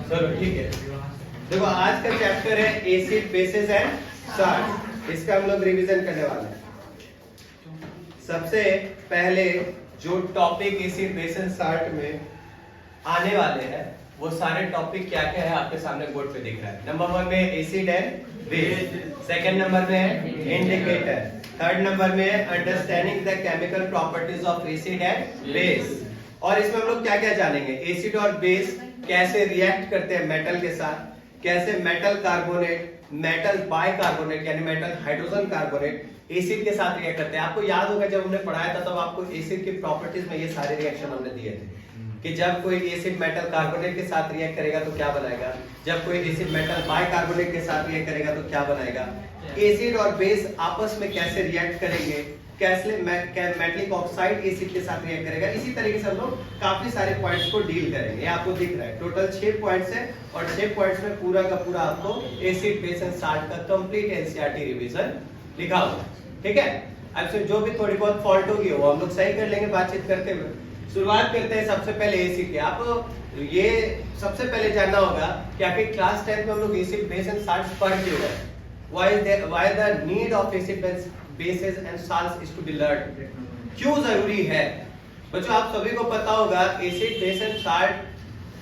चलो ठीक है। देखो आज का चैप्टर है एसिड बेसिस एंड सॉल्ट। इसका हम लोग रिवीजन करने वाले हैं। सबसे पहले जो टॉपिक एसिड बेसिस सॉल्ट में आने वाले हैं वो सारे टॉपिक क्या क्या है आपके सामने बोर्ड पे दिख रहा है। नंबर 1 में acid and base, second number में है इंडिकेटर, थर्ड नंबर में है understanding the chemical properties of acid and base. और इसमें हम लोग क्या क्या जानेंगे, एसिड और बेस कैसे रिएक्ट करते हैं मेटल के साथ, कैसे मेटल कार्बोनेट, मेटल बाइकार्बोनेट यानी मेटल हाइड्रोजन कार्बोनेट एसिड के साथ रिएक्ट करते हैं। आपको याद होगा जब हमने पढ़ाया था तब आपको एसिड की प्रॉपर्टीज में ये सारे रिएक्शन हमने दिए थे कि जब कोई एसिड मेटल कार्बोनेट के साथ रिएक्ट करेगा तो क्या बनाएगा, जब कोई एसिड मेटल बाइकार्बोनेट के साथ रिएक्ट करेगा तो क्या बनाएगा, एसिड और बेस आपस में कैसे रिएक्ट करेंगे, कैसे मेटलिक ऑक्साइड एसिड के साथ रिएक्ट करेगा। इसी तरीके से हम लोग काफी सारे पॉइंट्स को डील करेंगे। ये आपको दिख रहा है टोटल 6 पॉइंट्स है और 6 पॉइंट्स में पूरा का पूरा आपको एसिड बेस एंड सॉल्ट का कंप्लीट एनसीईआरटी रिवीजन लिखा हुआ। ठीक है, अब से जो भी थोड़ी बहुत फॉल्ट होगी वो हम लोग सही कर लेंगे बातचीत करते हुए। शुरुआत करते हैं सबसे पहले एसिड की। आप ये सबसे पहले जानना होगा कि आपके क्लास 10 में हम लोग एसिड बेस एंड सॉल्ट्स पढ़ क्यों रहे हैं। why the need of acid bases and salts is to be learned, क्यों जरूरी है। बच्चों आप सभी को पता होगा एसिड बेस एंड सॉल्ट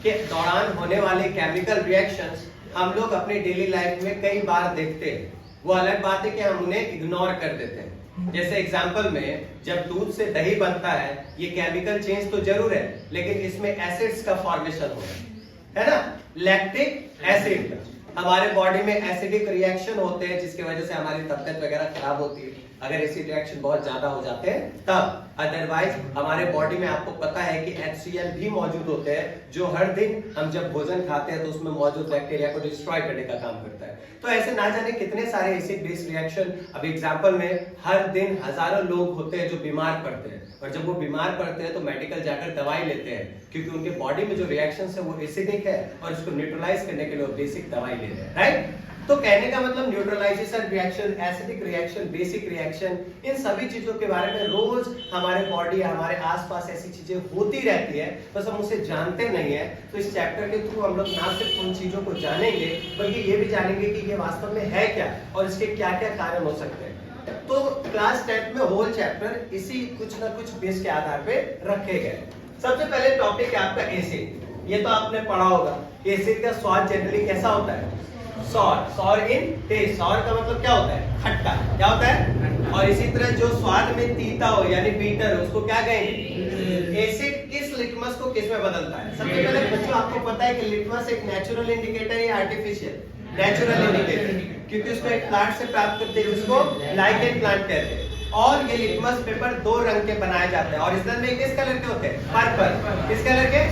के दौरान होने वाले केमिकल रिएक्शंस हम लोग अपने डेली लाइफ में कई बार देखते हैं। वो अलग बात है कि हम उन्हें इग्नोर कर देते हैं। जैसे एग्जांपल में जब दूध से दही बनता है ये केमिकल चेंज तो जरूर है लेकिन इसमें एसिड्स का फॉर्मेशन हो रहा है ना, लैक्टिक एसिड का। हमारे बॉडी में एसिडिक रिएक्शन होते हैं जिसकी वजह से हमारी तबीयत वगैरह खराब होती है अगर एसिड रिएक्शन बहुत ज्यादा हो जाते हैं तब। अदरवाइज हमारे बॉडी में आपको पता है कि HCl भी मौजूद होते हैं जो हर दिन हम जब भोजन खाते हैं तो उसमें मौजूद बैक्टीरिया को डिस्ट्रॉय करने का काम करता है। तो ऐसे ना जाने कितने सारे एसिड बेस रिएक्शन। अब एग्जांपल में हर दिन हजारों लोग होते हैं जो बीमार पड़ते हैं और जब वो बीमार पड़ते हैं तो मेडिकल जाकर दवाई लेते हैं क्योंकि उनके बॉडी में जो रिएक्शन है वो एसिडिक है और इसको न्यूट्रलाइज करने के लिए वो बेसिक दवाई ले रहे हैं, राइट। तो कहने का मतलब neutralisation reaction, acidic reaction, basic reaction, इन सभी चीजों के बारे में रोज हमारे बॉडी हमारे आसपास ऐसी चीजें होती रहती है बस हम उसे जानते नहीं है। तो इस चैप्टर के थ्रू हम लोग ना सिर्फ उन चीजों को जानेंगे बल्कि ये भी जानेंगे कि ये वास्तव में है क्या और इसके क्या क्या कारण हो सकते हैं। तो क्लास 10 में होल चैप्टर इसी कुछ ना कुछ बेस के आधार पे रखे गए। सबसे पहले टॉपिक है आपका एसिड। ये तो आपने पढ़ा होगा एसिड का स्वाद जनरली कैसा होता है, सॉर इन टेस्ट। सॉर का मतलब क्या होता है, खट्टा। क्या होता है, और इसी तरह जो स्वाद में तीता हो यानी बीटर उसको क्या कहेंगे। एसिड किस लिटमस को किस में बदलता है। सबसे पहले बच्चों आपको पता है कि लिटमस एक नेचुरल इंडिकेटर या आर्टिफिशियल नेचुरल इंडिकेटर, क्योंकि उसको एक प्लांट से प्राप्त करते हैं जिसको लाइकेन प्लांट कहते हैं। और ये लिटमस पेपर 2 रंग के बनाए जाते हैं। ओरिजिनल में किस कलर के होते हैं, पर्पल। किस कलर के,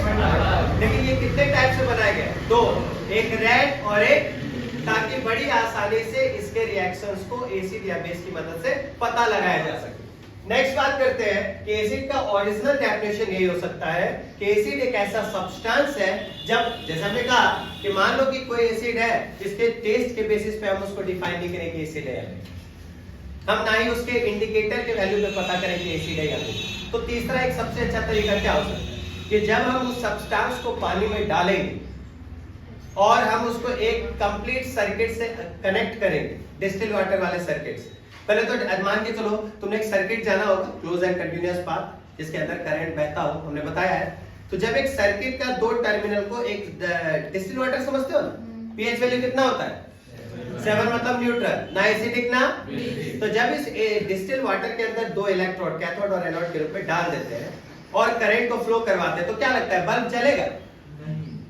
लेकिन ये कितने टाइप से बनाए गए, 2, एक रेड और एक, ताकि बड़ी आसानी से इसके रिएक्शंस को एसिड या बेस की मदद से पता लगाया जा सके। नेक्स्ट बात करते हैं कि एसिड का ओरिजिनल डेफिनेशन यही हो सकता है कि एसिड एक ऐसा सब्सटेंस है जब, जैसा हमने कहा कि मान लो कि कोई एसिड है जिसके टेस्ट के बेसिस पे हम उसको डिफाइन नहीं करेंगे एसिड है, हम ना ही उसके इंडिकेटर के वैल्यू पे पता करेंगे एसिड है या नहीं। तो तीसरा एक सबसे अच्छा तरीका क्या हो सकता है कि जब हम उस सब्सटेंस को पानी में डालेंगे और हम उसको एक कंप्लीट सर्किट से कनेक्ट करेंगे, डिस्टिल वाटर वाले सर्किट से। पहले तो मान के चलो तुमने एक सर्किट जाना होगा, क्लोज एंड कंटीन्यूअस पाथ जिसके अंदर करंट बहता हो, हमने बताया है। तो जब एक सर्किट का 2 टर्मिनल को एक डिस्टिल वाटर समझते हो ना, पीएच वैल्यू कितना होता है, 7 मतलब न्यूट्रल, ना एसिडिक ना। तो जब इस डिस्टिल वाटर के अंदर 2 इलेक्ट्रोड कैथोड और एनोड के रूप में डाल देते हैं और करंट को फ्लो करवाते हैं तो क्या लगता है, बल्ब जलेगा,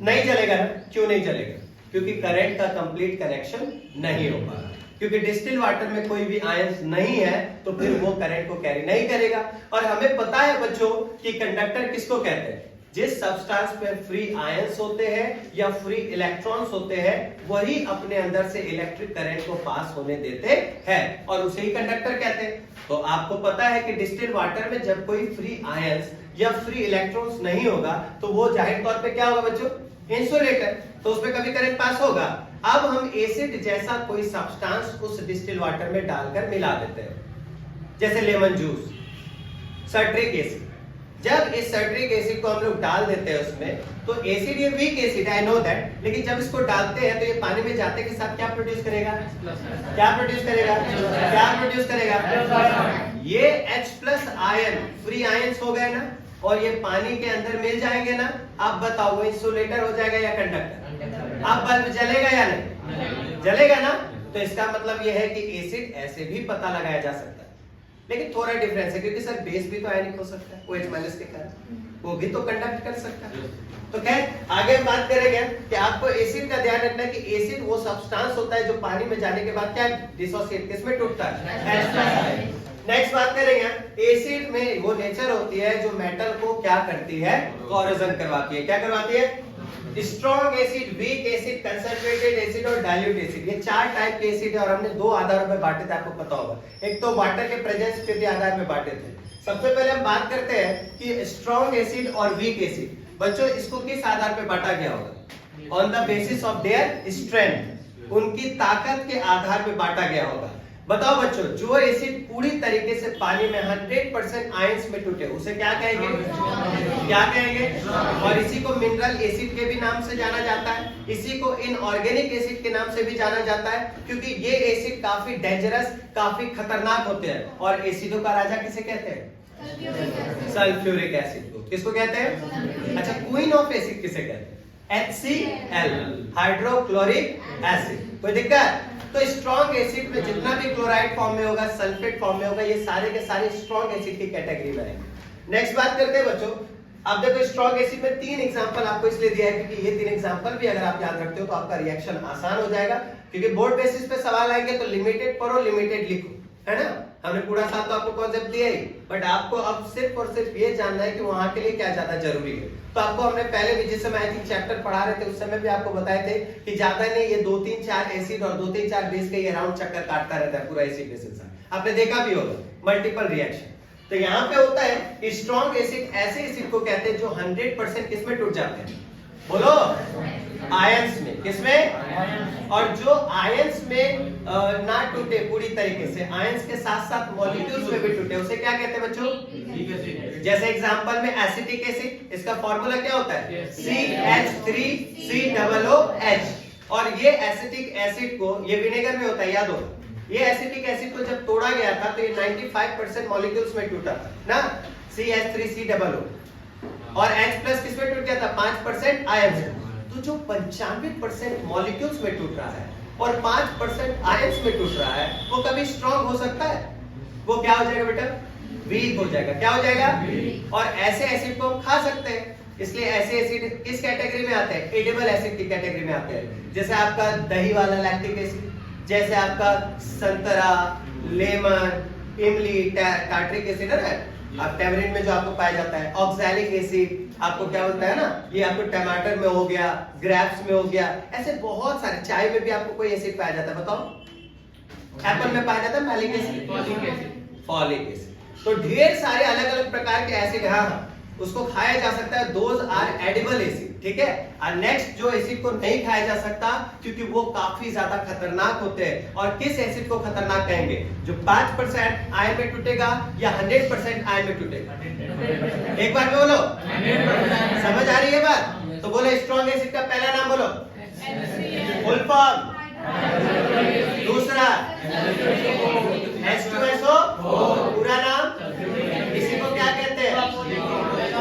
नहीं जलेगा ना। क्यों नहीं जलेगा, क्योंकि करंट का कंप्लीट कनेक्शन नहीं हो पा रहा, क्योंकि डिस्टिल वाटर में कोई भी आयंस नहीं है तो फिर वो करंट को कैरी नहीं करेगा। और हमें पता है बच्चों कि कंडक्टर किसको कहते हैं, जिस सब्सटेंस पे फ्री आयंस होते हैं या फ्री इलेक्ट्रॉन्स होते हैं वही अपने अंदर से इलेक्ट्रिक करंट को पास होने देते हैं और उसे ही कंडक्टर कहते हैं। तो आपको पता है कि डिस्टिल वाटर में जब कोई फ्री आयंस या फ्री इलेक्ट्रॉन्स नहीं होगा तो वो जाहिर तौर पे क्या होगा बच्चों, इंसुलेटर, तो उसमें कभी करंट पास होगा। अब हम एसिड जैसा कोई सब्सटेंस उस डिस्टिल वाटर में डालकर मिला देते हैं, जैसे लेमन जूस, सर्ट्रिक एसिड, जब इस सर्ट्रिक एसिड को हम लोग डाल देते हैं उसमें, तो एसिड ये वीक एसिड है, आई नो दैट, लेकिन जब इसको डालते हैं तो ये पानी में जाते के साथ क्या प्रोड्यूस करेगा? क्या प्रोड्यूस करेगा? क्या प्रोड्यूस करेगा? ये H+ आयन, फ्री आयंस हो गए ना, और ये पानी के अंदर मिल जाएंगे ना। आप बताओ वो इंसुलेटर हो जाएगा या कंडक्टर? अब बल्ब जलेगा या नहीं? जलेगा ना। तो इसका मतलब ये है कि एसिड ऐसे भी पता लगाया जा सकता है, लेकिन थोड़ा डिफरेंस है, क्योंकि सर बेस भी तो आयनिक हो सकता है, OH- के कारण वो भी तो कंडक्ट कर सकता है। तो खैर आगे हम बात करेंगे कि आपको एसिड का ध्यान रखना है कि एसिड वो सब्सटेंस होता है जो पानी में जाने के बाद क्या डिसोसिएट, किसमें टूटता है? H+। नेक्स्ट बात करेंगे, एसिड में वो नेचर होती है जो मेटल को क्या करती है? कोरोजन करवाती है। क्या करवाती है? Strong acid, weak acid, concentrated acid और डाइल्यूट एसिड, ये 4 टाइप के एसिड है, और हमने 2 आधारों पे बांटे थे, आपको पता होगा। एक तो वाटर के प्रेजेंस के भी आधार पे बांटे थे। सबसे पहले हम बात करते हैं कि स्ट्रॉन्ग एसिड और वीक एसिड, बच्चों इसको किस आधार पे बांटा गया होगा? On the basis of their strength, उनकी ताकत के आधार पे बांटा गया होगा। बताओ बच्चों, जो एसिड पूरी तरीके से पानी में 100% आयंस में टूटे उसे क्या कहेंगे? क्या कहेंगे? और इसी को मिनरल एसिड के भी नाम से जाना जाता है, इसी को इनऑर्गेनिक एसिड के नाम से भी जाना जाता है, क्योंकि ये एसिड काफी डेंजरस, काफी खतरनाक होते हैं। और एसिडों का राजा किसे कहते हैं? सल्फ्यूरिक एसिड को। किसको कहते हैं? अच्छा, क्वीन ऑफ एसिड किसे कहते हैं? HCl, hydrochloric acid. कोई दिक्कत? तो स्ट्रॉन्ग एसिड में जितना भी क्लोराइड फॉर्म में होगा, सल्फेट फॉर्म में होगा, ये सारे के सारे स्ट्रॉन्ग एसिड की कैटेगरी में आएंगे। नेक्स्ट बात करते हैं बच्चों, अब देखो स्ट्रॉन्ग एसिड में 3 एग्जांपल आपको इसलिए दिया है क्योंकि ये 3 एग्जांपल भी अगर आप याद रखते हो तो आपका रिएक्शन आसान हो जाएगा, क्योंकि बोर्ड बेसिस पे सवाल आएंगे तो लिमिटेड पढ़ो, लिमिटेड लिखो, है ना। हमने पूरा साल तो आपको कॉन्सेप्ट दिया ही, बट आपको अब सिर्फ और सिर्फ ये जानना है कि वहां के लिए क्या ज्यादा जरूरी है। तो आपको हमने पहले भी जिस समय आई थिंक चैप्टर पढ़ा रहे थे उस समय भी आपको बताए थे कि ज्यादा नहीं, ये 2-3-4 एसिड और 2-3-4 बेस के ये राउंड चक्कर काटता रहता है पूरा एसिड बेस का, आपने देखा भी होगा मल्टीपल रिएक्शन। तो यहाँ पे होता है कि स्ट्रॉन्ग एसिड ऐसे एसिड को कहते हैं जो 100% किसमें टूट जाते हैं? बोलो, आयंस में। किसमें? और जो आयंस में ना टूटे पूरी तरीके से, आयंस के साथ साथ मॉलिक्यूल्स में भी टूटे, उसे क्या कहते हैं बच्चों? जैसे एग्जांपल में एसिटिक एसिड, इसका फार्मूला क्या होता है? CH3COOH। और ये एसिटिक एसिड को, ये विनेगर में होता है, याद हो, ये एसिटिक एसिड को जब तोड़ा गया था तो ये 95% मॉलिक्यूल्स में टूटा था ना, CH3COO। और H+ किसमें टूट गया था? 5% आयंस में। तो जो 95% मॉलिक्यूल्स में टूट रहा है और 5% आयंस में टूट रहा है, वो कभी स्ट्रॉन्ग हो सकता है? वो क्या हो जाएगा बेटा? वीक हो जाएगा। क्या हो जाएगा? और ऐसे एसिड को हम खा सकते हैं, इसलिए ऐसे एसिड किस कैटेगरी में आते हैं? एडिबल एसिड की कैटेगरी में आते हैं। जैसे आपका दही वाला लैक्टिक एसिड, जैसे आपका संतरा, लेमन, इमली, टार्ट्रिक एसिड है ना, अब टैमरिन में जो आपको पाया जाता है, ऑक्सैलिक एसिड आपको क्या होता है ना, ये आपको टमाटर में हो गया, ग्रेप्स में हो गया, ऐसे बहुत सारे, चाय में भी आपको कोई एसिड पाया जाता है, बताओ। एप्पल में पाया जाता है मैलिक एसिड, फॉलिक एसिड। तो ढेर सारे अलग अलग प्रकार के एसिड, हाँ, उसको खाया जा सकता है, दोज आर एडिबल एसिड, ठीक है। और नेक्स्ट जो एसिड को नहीं खाया जा सकता क्योंकि वो काफी ज्यादा खतरनाक होते हैं। और किस एसिड को खतरनाक कहेंगे? जो 5% आयन में टूटेगा या 100% आयन में टूटेगा? एक बार में बोलो, 100%। समझ आ रही है बात? तो बोलो स्ट्रॉन्ग एसिड का पहला नाम बोलो, फुल फॉर्म। दूसरा H2SO, पूरा नाम। इसी को क्या कहते हैं?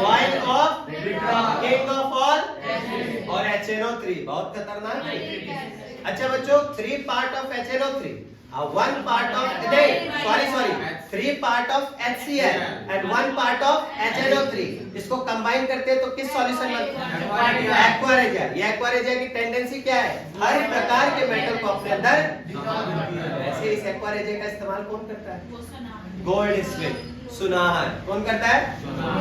Oil of king of all. और HNO3 बहुत खतरनाक। अच्छा बच्चों, 3 part of HNO3, 1 part of, sorry 3 part of HCl and 1 part of HNO3, इसको कंबाइन करते हैं तो किस सॉल्यूशन बनता है? Aqua regia. ये एक्वा रेजिया की टेंडेंसी क्या है? हर प्रकार के मेटल को अपने अंदर। वैसे इस एक्वा रेजिया का इस्तेमाल कौन करता है? गोल्ड स्मिथ, सुनाहर। कौन करता है?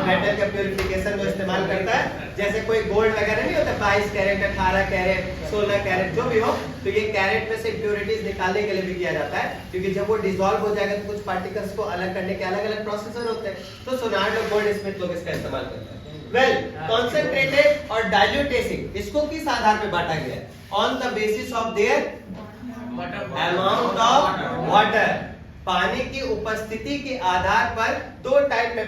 मेटल का प्यूरिफिकेशन में इस्तेमाल करता है। जैसे कोई गोल्ड वगैरह नहीं होता, 22 कैरेट, 18 कैरेट, 16 कैरेट, जो भी हो, तो ये कैरेट में से इम्प्योरिटीज निकालने के लिए भी किया जाता है, क्योंकि जब वो डिसॉल्व हो जाएगा तो कुछ पार्टिकल्स को अलग करने के अलग अलग प्रोसेसर होते हैं। तो सुनाहर लोग, गोल्ड स्मिथ लोग इसका इस्तेमाल करते हैं। वेल, कॉन्सेंट्रेटेड और डाइल्यूट एसिड, इसको किस आधार पे बांटा गया है? On the basis of their amount of water. पानी की उपस्थिति के आधार पर दो टाइप में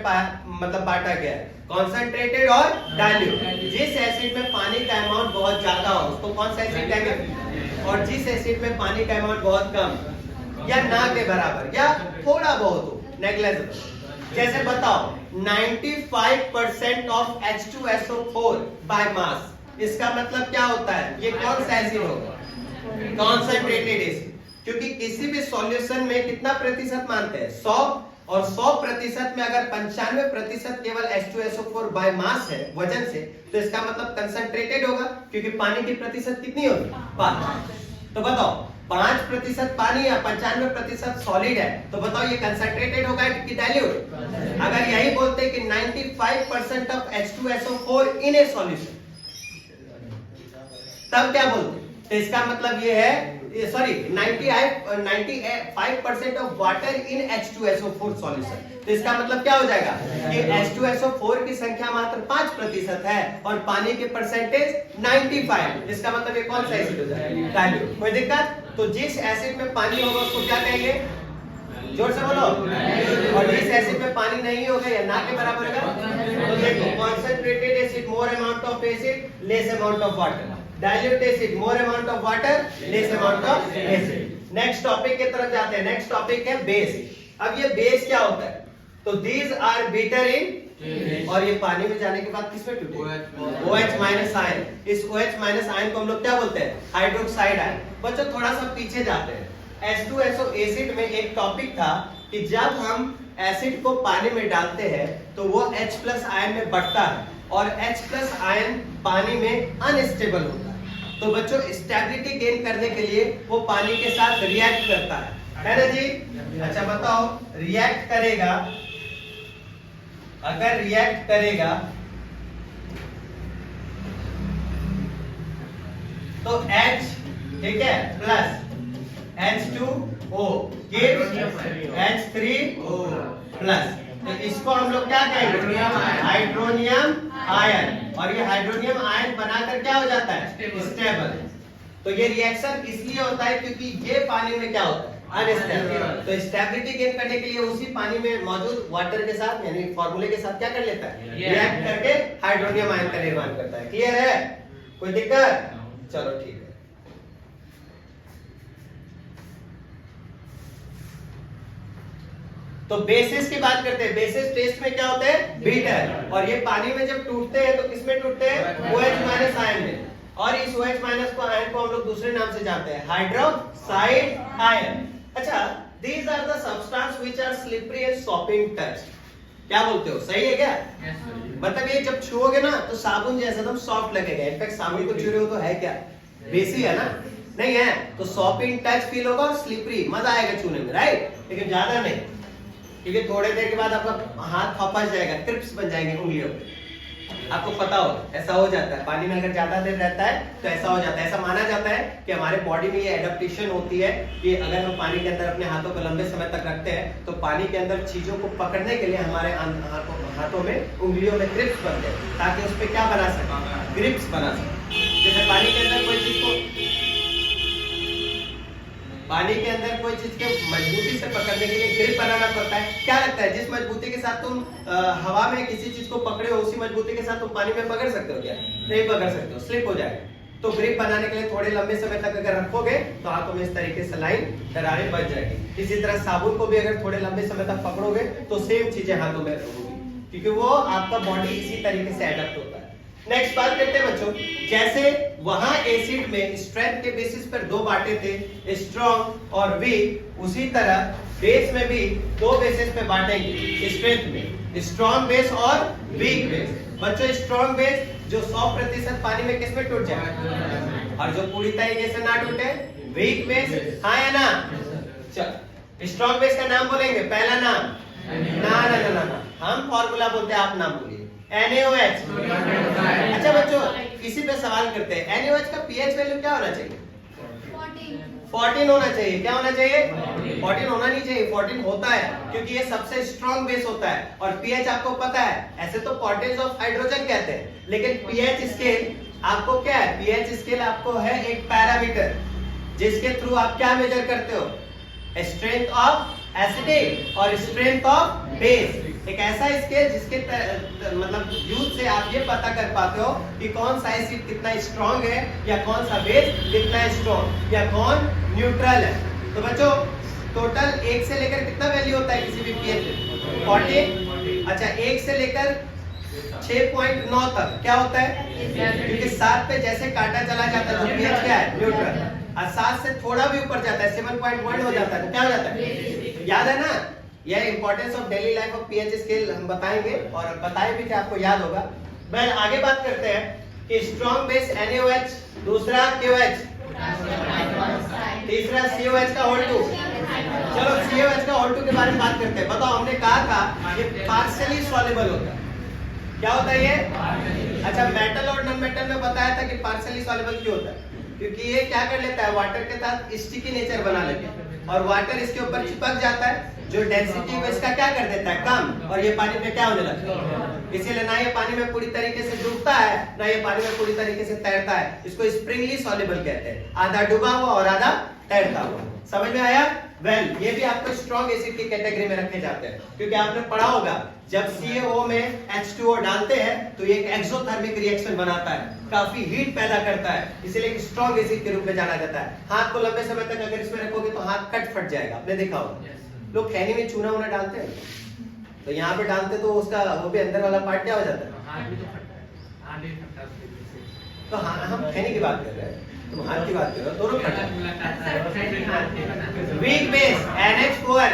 मतलब बांटा गया है, कॉन्सेंट्रेटेड और डाइल्यूट। जिस एसिड में पानी का अमाउंट बहुत ज्यादा हो उसको कौन सा एसिड कहेंगे, और जिस एसिड में पानी का अमाउंट बहुत कम या ना के बराबर या थोड़ा बहुत हो, नेग्लिजिबल। जैसे बताओ 95% ऑफ H2SO4 बाय मास, इसका मतलब क्या होता है, ये कौन सा एसिड होगा, कॉन्सेंट्रेटेड एसिड। क्योंकि किसी भी सॉल्यूशन में कितना प्रतिशत मानते हैं, 100, और 100% में अगर 95% केवल H2SO4 बाय मास है वजन से, तो इसका मतलब कंसंट्रेटेड होगा, क्योंकि पानी की प्रतिशत कितनी होगी, 5। तो बताओ 5% पानी या 95% सॉलिड है, तो बताओ ये कंसंट्रेटेड होगा कि डाइल्यूट। अगर यही बोलते कि 95% of H2SO4 in A solution, तब क्या बोलते, तो इसका मतलब ये है, sorry 95% of water in H2SO4 solution. तो इसका मतलब क्या हो जाएगा कि H2SO4 की संख्या मात्र 5% है और पानी के परसेंटेज 95। इसका मतलब ये कौन सा एसिड हो जाएगा, डाइल्यूट। कोई दिक्कत? तो जिस एसिड में पानी होगा उसको क्या कहेंगे, जोर से बोलो, और जिस एसिड में पानी नहीं होगा या ना के बराबर होगा, तो देखो concentrated acid more amount of acid less amount of water, dilute acid more amount of water less amount of acid. Next topic की तरफ जाते हैं। नेक्स्ट टॉपिक है बेस। अब ये बेस क्या होता है, तो दीज आर बिटर इन, और ये पानी में जाने के बाद किसमें टूटे, OH माइनस आयन। इस OH माइनस आयन को हम लोग क्या बोलते हैं, हाइड्रोक्साइड आयन। बच्चों थोड़ा सा पीछे जाते हैं, H2SO एसिड में एक टॉपिक था कि जब हम एसिड को पानी में डालते हैं तो वो H+ आयन में बढ़ता है, और H+ आयन पानी में अनस्टेबल होता है। तो बच्चों स्टेबिलिटी गेन करने के लिए वो पानी के साथ रिएक्ट करता है ना जी। अच्छा बताओ, रिएक्ट करेगा, अगर रिएक्ट करेगा तो H, ठीक है, प्लस H2O H3O प्लस, तो इसको हम लोग क्या कहेंगे, हाइड्रोनियम आयन। और ये हाइड्रोनियम आयन बनाकर क्या हो जाता है, स्टेबल। तो ये रिएक्शन इसलिए होता है क्योंकि ये पानी में क्या होता है, अनस्टेबल। तो स्टेबिलिटी गेन करने के लिए उसी पानी में मौजूद वाटर के साथ यानी फॉर्मूले के साथ क्या कर लेता है, रिएक्ट करके हाइड्रोनियम आयन का निर्माण करता है। क्लियर है, कोई दिक्कत? चलो ठीक है। तो बेसिस की बात करते हैं। बेसिस टेस्ट में क्या होते हैं, बीटर, और ये पानी में जब टूटते हैं तो किसमें टूटते हैं, OH माइनस आयन में। और इस OH माइनस को आयन को हम लोग दूसरे नाम से जानते हैं, हाइड्रोक्साइड आयन। अच्छा, these are the substance which are slippery and soppy in touch। क्या बोलते हो, सही है क्या? मतलब ये जब छुओगे ना तो साबुन जैसा एकदम सॉफ्ट लगेगा। इनफैक्ट साबुन को छू रहे हो तो है क्या, बेसी है ना, नहीं है तो सॉफ्ट इन टच फील होगा और स्लिपरी, मजा आएगा छूने में, राइट। लेकिन ज्यादा नहीं, क्योंकि थोड़ी देर के बाद आपका हाथ फंस जाएगा, क्रिप्स बन जाएंगे उंगलियों पे। आपको पता हो ऐसा हो जाता है, पानी में अगर ज्यादा देर रहता है तो ऐसा हो जाता है। ऐसा माना जाता है कि हमारे बॉडी में ये एडेप्टेशन होती है कि अगर हम पानी के अंदर अपने हाथों को लंबे समय तक रखते हैं तो पानी के अंदर चीजों को पकड़ने के लिए हमारे हाथों में, उंगलियों में ग्रिप्स बनते हैं, ताकि उस पर क्या बना सके, ग्रिप्स बना सके। जैसे पानी के अंदर कोई चीज को, पानी के अंदर कोई चीज के मजबूती से पकड़ने के लिए ग्रिप बनाना पड़ता है। क्या लगता है, जिस मजबूती के साथ तुम हवा में किसी चीज को पकड़े हो उसी मजबूती के साथ तुम पानी में पकड़ सकते हो क्या? नहीं पकड़ सकते हो, स्लिप हो जाएगा। तो ग्रिप बनाने के लिए थोड़े लंबे समय तक अगर रखोगे तो हाथों में इस तरीके से लाइन दरारें बच जाएगी। इसी तरह साबुन को भी अगर थोड़े लंबे समय तक पकड़ोगे तो सेम चीजें हाथों में होगी, क्योंकि वो आपका बॉडी इसी तरीके से एडप्ट होता है। नेक्स्ट बात करते हैं बच्चों, जैसे वहां एसिड में स्ट्रेंथ के बेसिस पर दो बांटे थे, स्ट्रॉन्ग और वीक, उसी तरह बेस में भी दो बेसिस पे बांटेंगे स्ट्रेंथ में, स्ट्रॉन्ग बेस और वीक बेस। बच्चों स्ट्रॉन्ग बेस जो 100% पानी में किसमें टूट जाए और जो पूरी तरीके से ना टूटे, वीक बेस, हाँ या ना। चल स्ट्रॉन्ग बेस का नाम बोलेंगे, पहला नाम ना ना ना ना, हम फॉर्मूला बोलते हैं, आप नाम बोलिए, NaOH। अच्छा बच्चों इसी पे सवाल करते हैं, NaOH का pH वैल्यू क्या होना चाहिए? 14 होना चाहिए। क्या होना चाहिए? 14 होना नहीं चाहिए, 14 होता है क्योंकि ये सबसे स्ट्रॉन्ग बेस होता है। और pH आपको पता है, ऐसे तो पोर्टेज ऑफ हाइड्रोजन कहते हैं, लेकिन pH स्केल आपको क्या है, pH स्केल आपको है एक पैरामीटर जिसके थ्रू आप क्या मेजर करते हो, स्ट्रेंथ ऑफ एसिडिक और स्ट्रेंथ ऑफ बेस। एक ऐसा स्केल जिसके मतलब यूज से आप ये पता कर पाते हो कि कौन सा एसिड कितना स्ट्रॉन्ग है या कौन सा बेस कितना स्ट्रॉन्ग या कौन न्यूट्रल है। तो बच्चों टोटल 1 से लेकर कितना वैल्यू होता है किसी भी पीएच में? 40। अच्छा 1 से लेकर 6.9 तक क्या होता है? क्योंकि 7 पे जैसे काटा चला जाता है तो पीएच क्या है? न्यूट्रल। और 7 से थोड़ा भी ऊपर जाता है 7.1 हो जाता है तो क्या हो जाता है? याद है ना? यह importance of daily life of pH scale हम बताएंगे और बताए भी कि आपको याद होगा। मैं आगे बात करते हैं कि स्ट्रॉन्ग बेस NaOH, दूसरा KOH, तीसरा COH का होल 2। चलो COH का होल 2 के बारे में बात करते हैं। बताओ हमने कहा था ये पार्शियली सॉल्युबल होता है। क्या होता है ये? अच्छा मेटल और नॉन मेटल में बताया था कि पार्शियली सॉल्युबल क्यों होता है? क्योंकि ये क्या कर लेता है वाटर के साथ स्टिकी नेचर बना लेता है और वाटर इसके ऊपर चिपक जाता है जो डेंसिटी को इसका क्या कर देता है कम, और ये पानी में क्या होने लगता है। इसीलिए ना ये पानी में पूरी तरीके से डूबता है ना ये पानी में पूरी तरीके से तैरता है। इसको स्प्रिंगली सॉल्युबल कहते हैं, आधा डूबा हुआ और आधा तैरता हुआ। समझ में आया? वेल ये भी आपको स्ट्रॉन्ग एसिड की कैटेगरी में रखे जाते हैं क्योंकि आपने पढ़ा होगा जब CaO में H2O डालते हैं तो ये एक एक्सोथर्मिक रिएक्शन बनाता है, काफी हीट पैदा करता है, इसलिए स्ट्रॉन्ग एसिड के रूप में जाना जाता है। हाथ को लंबे समय तक अगर इसमें रखोगे तो हाथ कट फट जाएगा, आपने देखा होगा। लोग खैनी में चूना वूना डालते हैं तो यहाँ पे डालते तो उसका वो भी अंदर वाला पार्ट क्या हो जाता है? तो हाँ हम खैनी की बात कर रहे हैं, तुम हाथ की बात कर रहे हो, दोनों फटा। Weak base NH4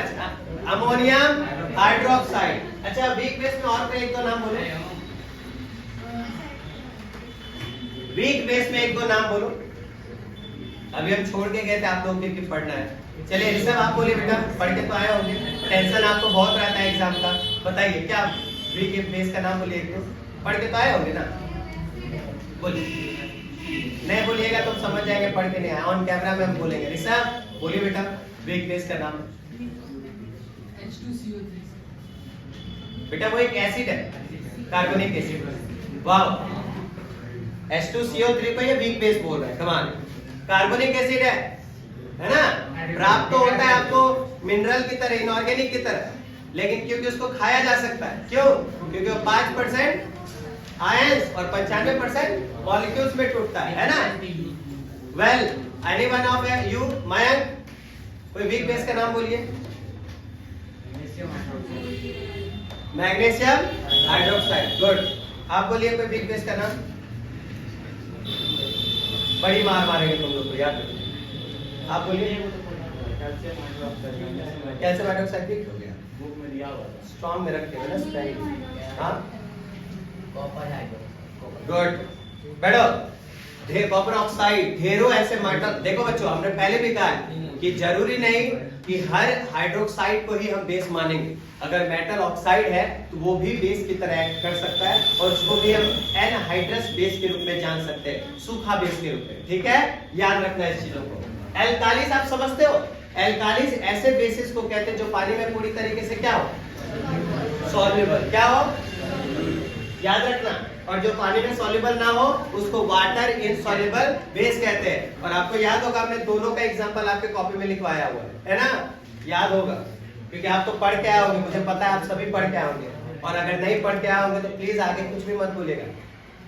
ammonium hydroxide. अच्छा वीक बेस में और कोई एक दो नाम बोलो, वीक बेस में एक दो नाम बोलो। अभी हम छोड़ के गए थे आप लोगों के पढ़ना है। चलिए ऋषभ आप बोलिए बेटा, पढ़ के तो आए होंगे, टेंशन आपको बहुत रहता है एग्जाम का, बताइए क्या वीक बेस का नाम बोलिए, पढ़ के तो आए होंगे ना? बोलिए, नहीं बोलिएगा तो समझ जाएंगे पढ़ के नहीं आया, ऑन कैमरा में हम बोलेंगे। ऋषभ बोलिए बेटा वीक बेस का नाम। H2CO3 बेटा वो एक एसिड है, कार्बोनिक एसिड। वाह, H2CO3 को ये वीक बेस बोल रहा है, कमाल। कार्बोनिक एसिड है ना, प्राप्त तो होता है आपको मिनरल की तरह, इनऑर्गेनिक की तरह, लेकिन क्योंकि उसको खाया जा सकता है, क्यों? क्योंकि वो 5% आयंस और 95% मॉलिक्यूल्स में टूटता है ना। Well anyone of you Mayank, कोई वीक बेस का नाम बोलिए। Magnesium hydroxide, good. आप बोलिए कोई वीक बेस का नाम। बड़ी मार मारेंगे तुम लोग को, याद रखो। आप बोलिए। कैल्शियम हाइड्रोक्साइड ठीक हो गया, बुक में दिया हुआ है, स्ट्रॉन्ग में रखे हुए ना स्ट्रेंथ। हां कॉपर हाइड्रो, गुड। बैठो। कॉपर ऑक्साइड, ढेरों ऐसे मेटल। देखो बच्चों हमने पहले भी कहा है कि जरूरी नहीं कि हर हाइड्रोक्साइड को ही हम बेस मानेंगे। अगर मेटल ऑक्साइड है तो वो भी बेस की तरह एक्ट कर सकता है और उसको भी हम एनहाइड्रस बेस के रूप में जान सकते हैं, सूखा बेस के रूप में। ठीक है, याद रखना इस चीजों को। एल्कालिस आप समझते हो? एल्कालिस ऐसे बेसिस को कहते हैं जो पानी में पूरी तरीके से क्या हो, सॉल्युबल। क्या हो, याद रखना। और जो पानी में सॉल्युबल ना हो उसको वाटर इनसॉल्युबल बेस कहते हैं। और आपको याद होगा हमने दोनों का एग्जांपल आपके कॉपी में लिखवाया हुआ है ना, याद होगा क्योंकि आप तो पढ़ के आए होंगे, मुझे पता है आप सभी पढ़ के आए होंगे। और अगर नहीं पढ़ के आए होंगे तो प्लीज आगे कुछ भी मत भूलिएगा,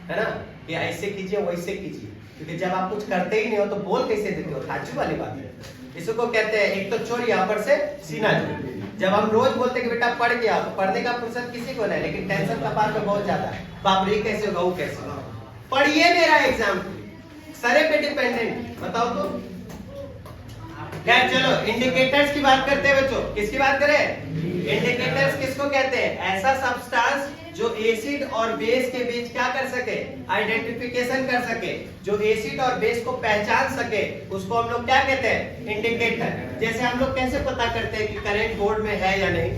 है ना, कि ऐसे कीजिए वैसे कीजिए, क्योंकि जब आप कुछ करते ही नहीं हो तो बोल कैसे देते हो, ताज्जुब वाली बात है। इसको कहते हैं एक तो चोर यहाँ पर से सीना चोर। जब हम रोज बोलते कि बेटा पढ़ के आओ तो पढ़ने का फुर्सत किसी को नहीं, लेकिन टेंशन कपार पे बहुत ज्यादा है, बाप रे कैसे होगा वो कैसे होगा। पढ़िए मेरा एग्जाम, सरे पे डिपेंडेंट, बताओ तो। खैर चलो इंडिकेटर्स की बात करते हैं बच्चों। किसकी बात करें? इंडिकेटर्स किसको कहते हैं? ऐसा सब्सटेंस जो एसिड और बेस के बीच क्या कर सके, आइडेंटिफिकेशन कर सके, जो एसिड और बेस को पहचान सके, उसको हम लोग क्या कहते हैं? इंडिकेटर। जैसे हम लोग कैसे पता करते हैं कि करंट बोर्ड में है या नहीं,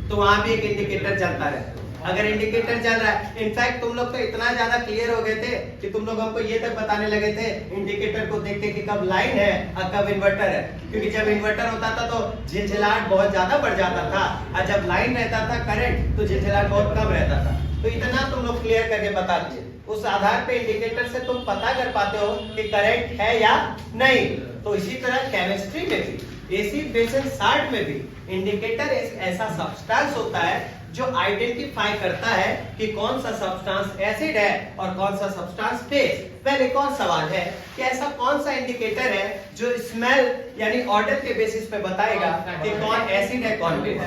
तो वहां भी एक इंडिकेटर चलता है। अगर इंडिकेटर चल रहा है, इनफैक्ट तुम लोग तो इतना ज्यादा क्लियर हो गए थे कि तुम लोग हमको ये तक बताने लगे थे इंडिकेटर को देख के कि कब लाइन है और कब इन्वर्टर है, क्योंकि जब इन्वर्टर होता था तो झिलझिलाहट बहुत ज्यादा बढ़ जाता था और जब लाइन रहता था करंट तो झिलझिलाहट बहुत कम रहता था। तो इतना तुम लोग क्लियर करके बता दिए। उस आधार पे इंडिकेटर से तुम पता कर पाते हो कि करंट है या नहीं। तो इसी तरह केमिस्ट्री में भी एसिड बेस एंड साल्ट में भी इंडिकेटर एक ऐसा सब्सटेंस होता है जो आइडेंटिफाई करता है कि कौन सा सब्सटेंस एसिड है और कौन सा सब्सटेंस बेस। पहले एक और सवाल है कि ऐसा कौन सा इंडिकेटर है जो स्मेल यानी ऑर्डर के बेसिस पे बताएगा कि कौन एसिड है कौन बेस।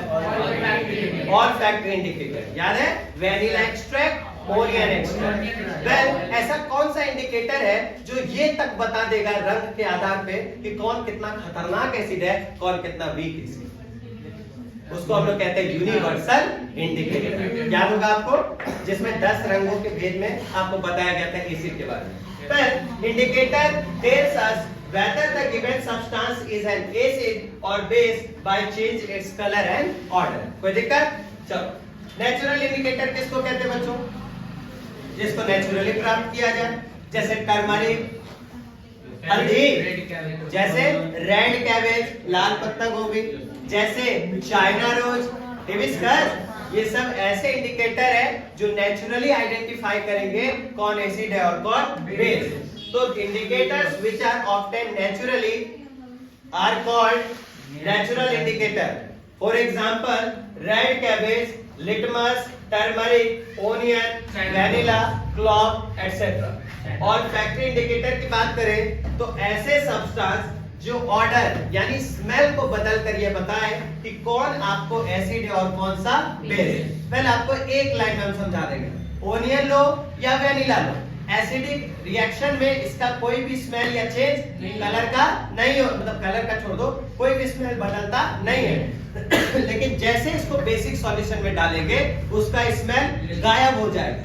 और फैक्टर इंडिकेटर याद है, vanilla extract, Orion extract. Well, ऐसा कौन सा इंडिकेटर है जो ये तक बता देगा रंग के आधार पे कि कौन कितना खतरनाक एसिड है कौन कितना वीक एसिड। उसको हम लोग कहते हैं यूनिवर्सल इंडिकेटर। याद होगा आपको, जिसमें 10 रंगों के भेद में आपको बताया गया था एसिड के बारे में। पर indicator tells us whether the given substance is an acid or base by change its color and order। कोई दिक्कत? चलो, नेचुरल इंडिकेटर किसको कहते हैं बच्चों? जिसको नेचुरली प्राप्त किया जाए, जैसे टर्मरिक, हल्दी, जैसे रेड कैबेज, लाल पत्ता गोभी, जैसे चाइना रोज, हिबिस्कस। ये सब ऐसे इंडिकेटर है जो नेचुरली आइडेंटिफाई करेंगे कौन एसिड है और कौन बेस। तो indicators which are obtain naturally are called natural indicator. For example, red cabbage, litmus, turmeric, onion, vanilla, clove etcetera. और फैक्टर इंडिकेटर की बात करें तो ऐसे सब्सटेंस जो ऑर्डर यानी स्मेल को बदल कर ये बताए कि कौन आपको एसिड है और कौन सा बेस है। पहले आपको एक लाइन में हम समझा देंगे, ओनियन लो या वेनिला लो, एसिडिक रिएक्शन में इसका कोई भी स्मेल या चेंज कलर का नहीं हो, मतलब कलर का छोड़ दो, कोई भी स्मेल बदलता नहीं है। लेकिन जैसे इसको बेसिक सॉल्यूशन में डालेंगे उसका स्मेल गायब हो जाएगा,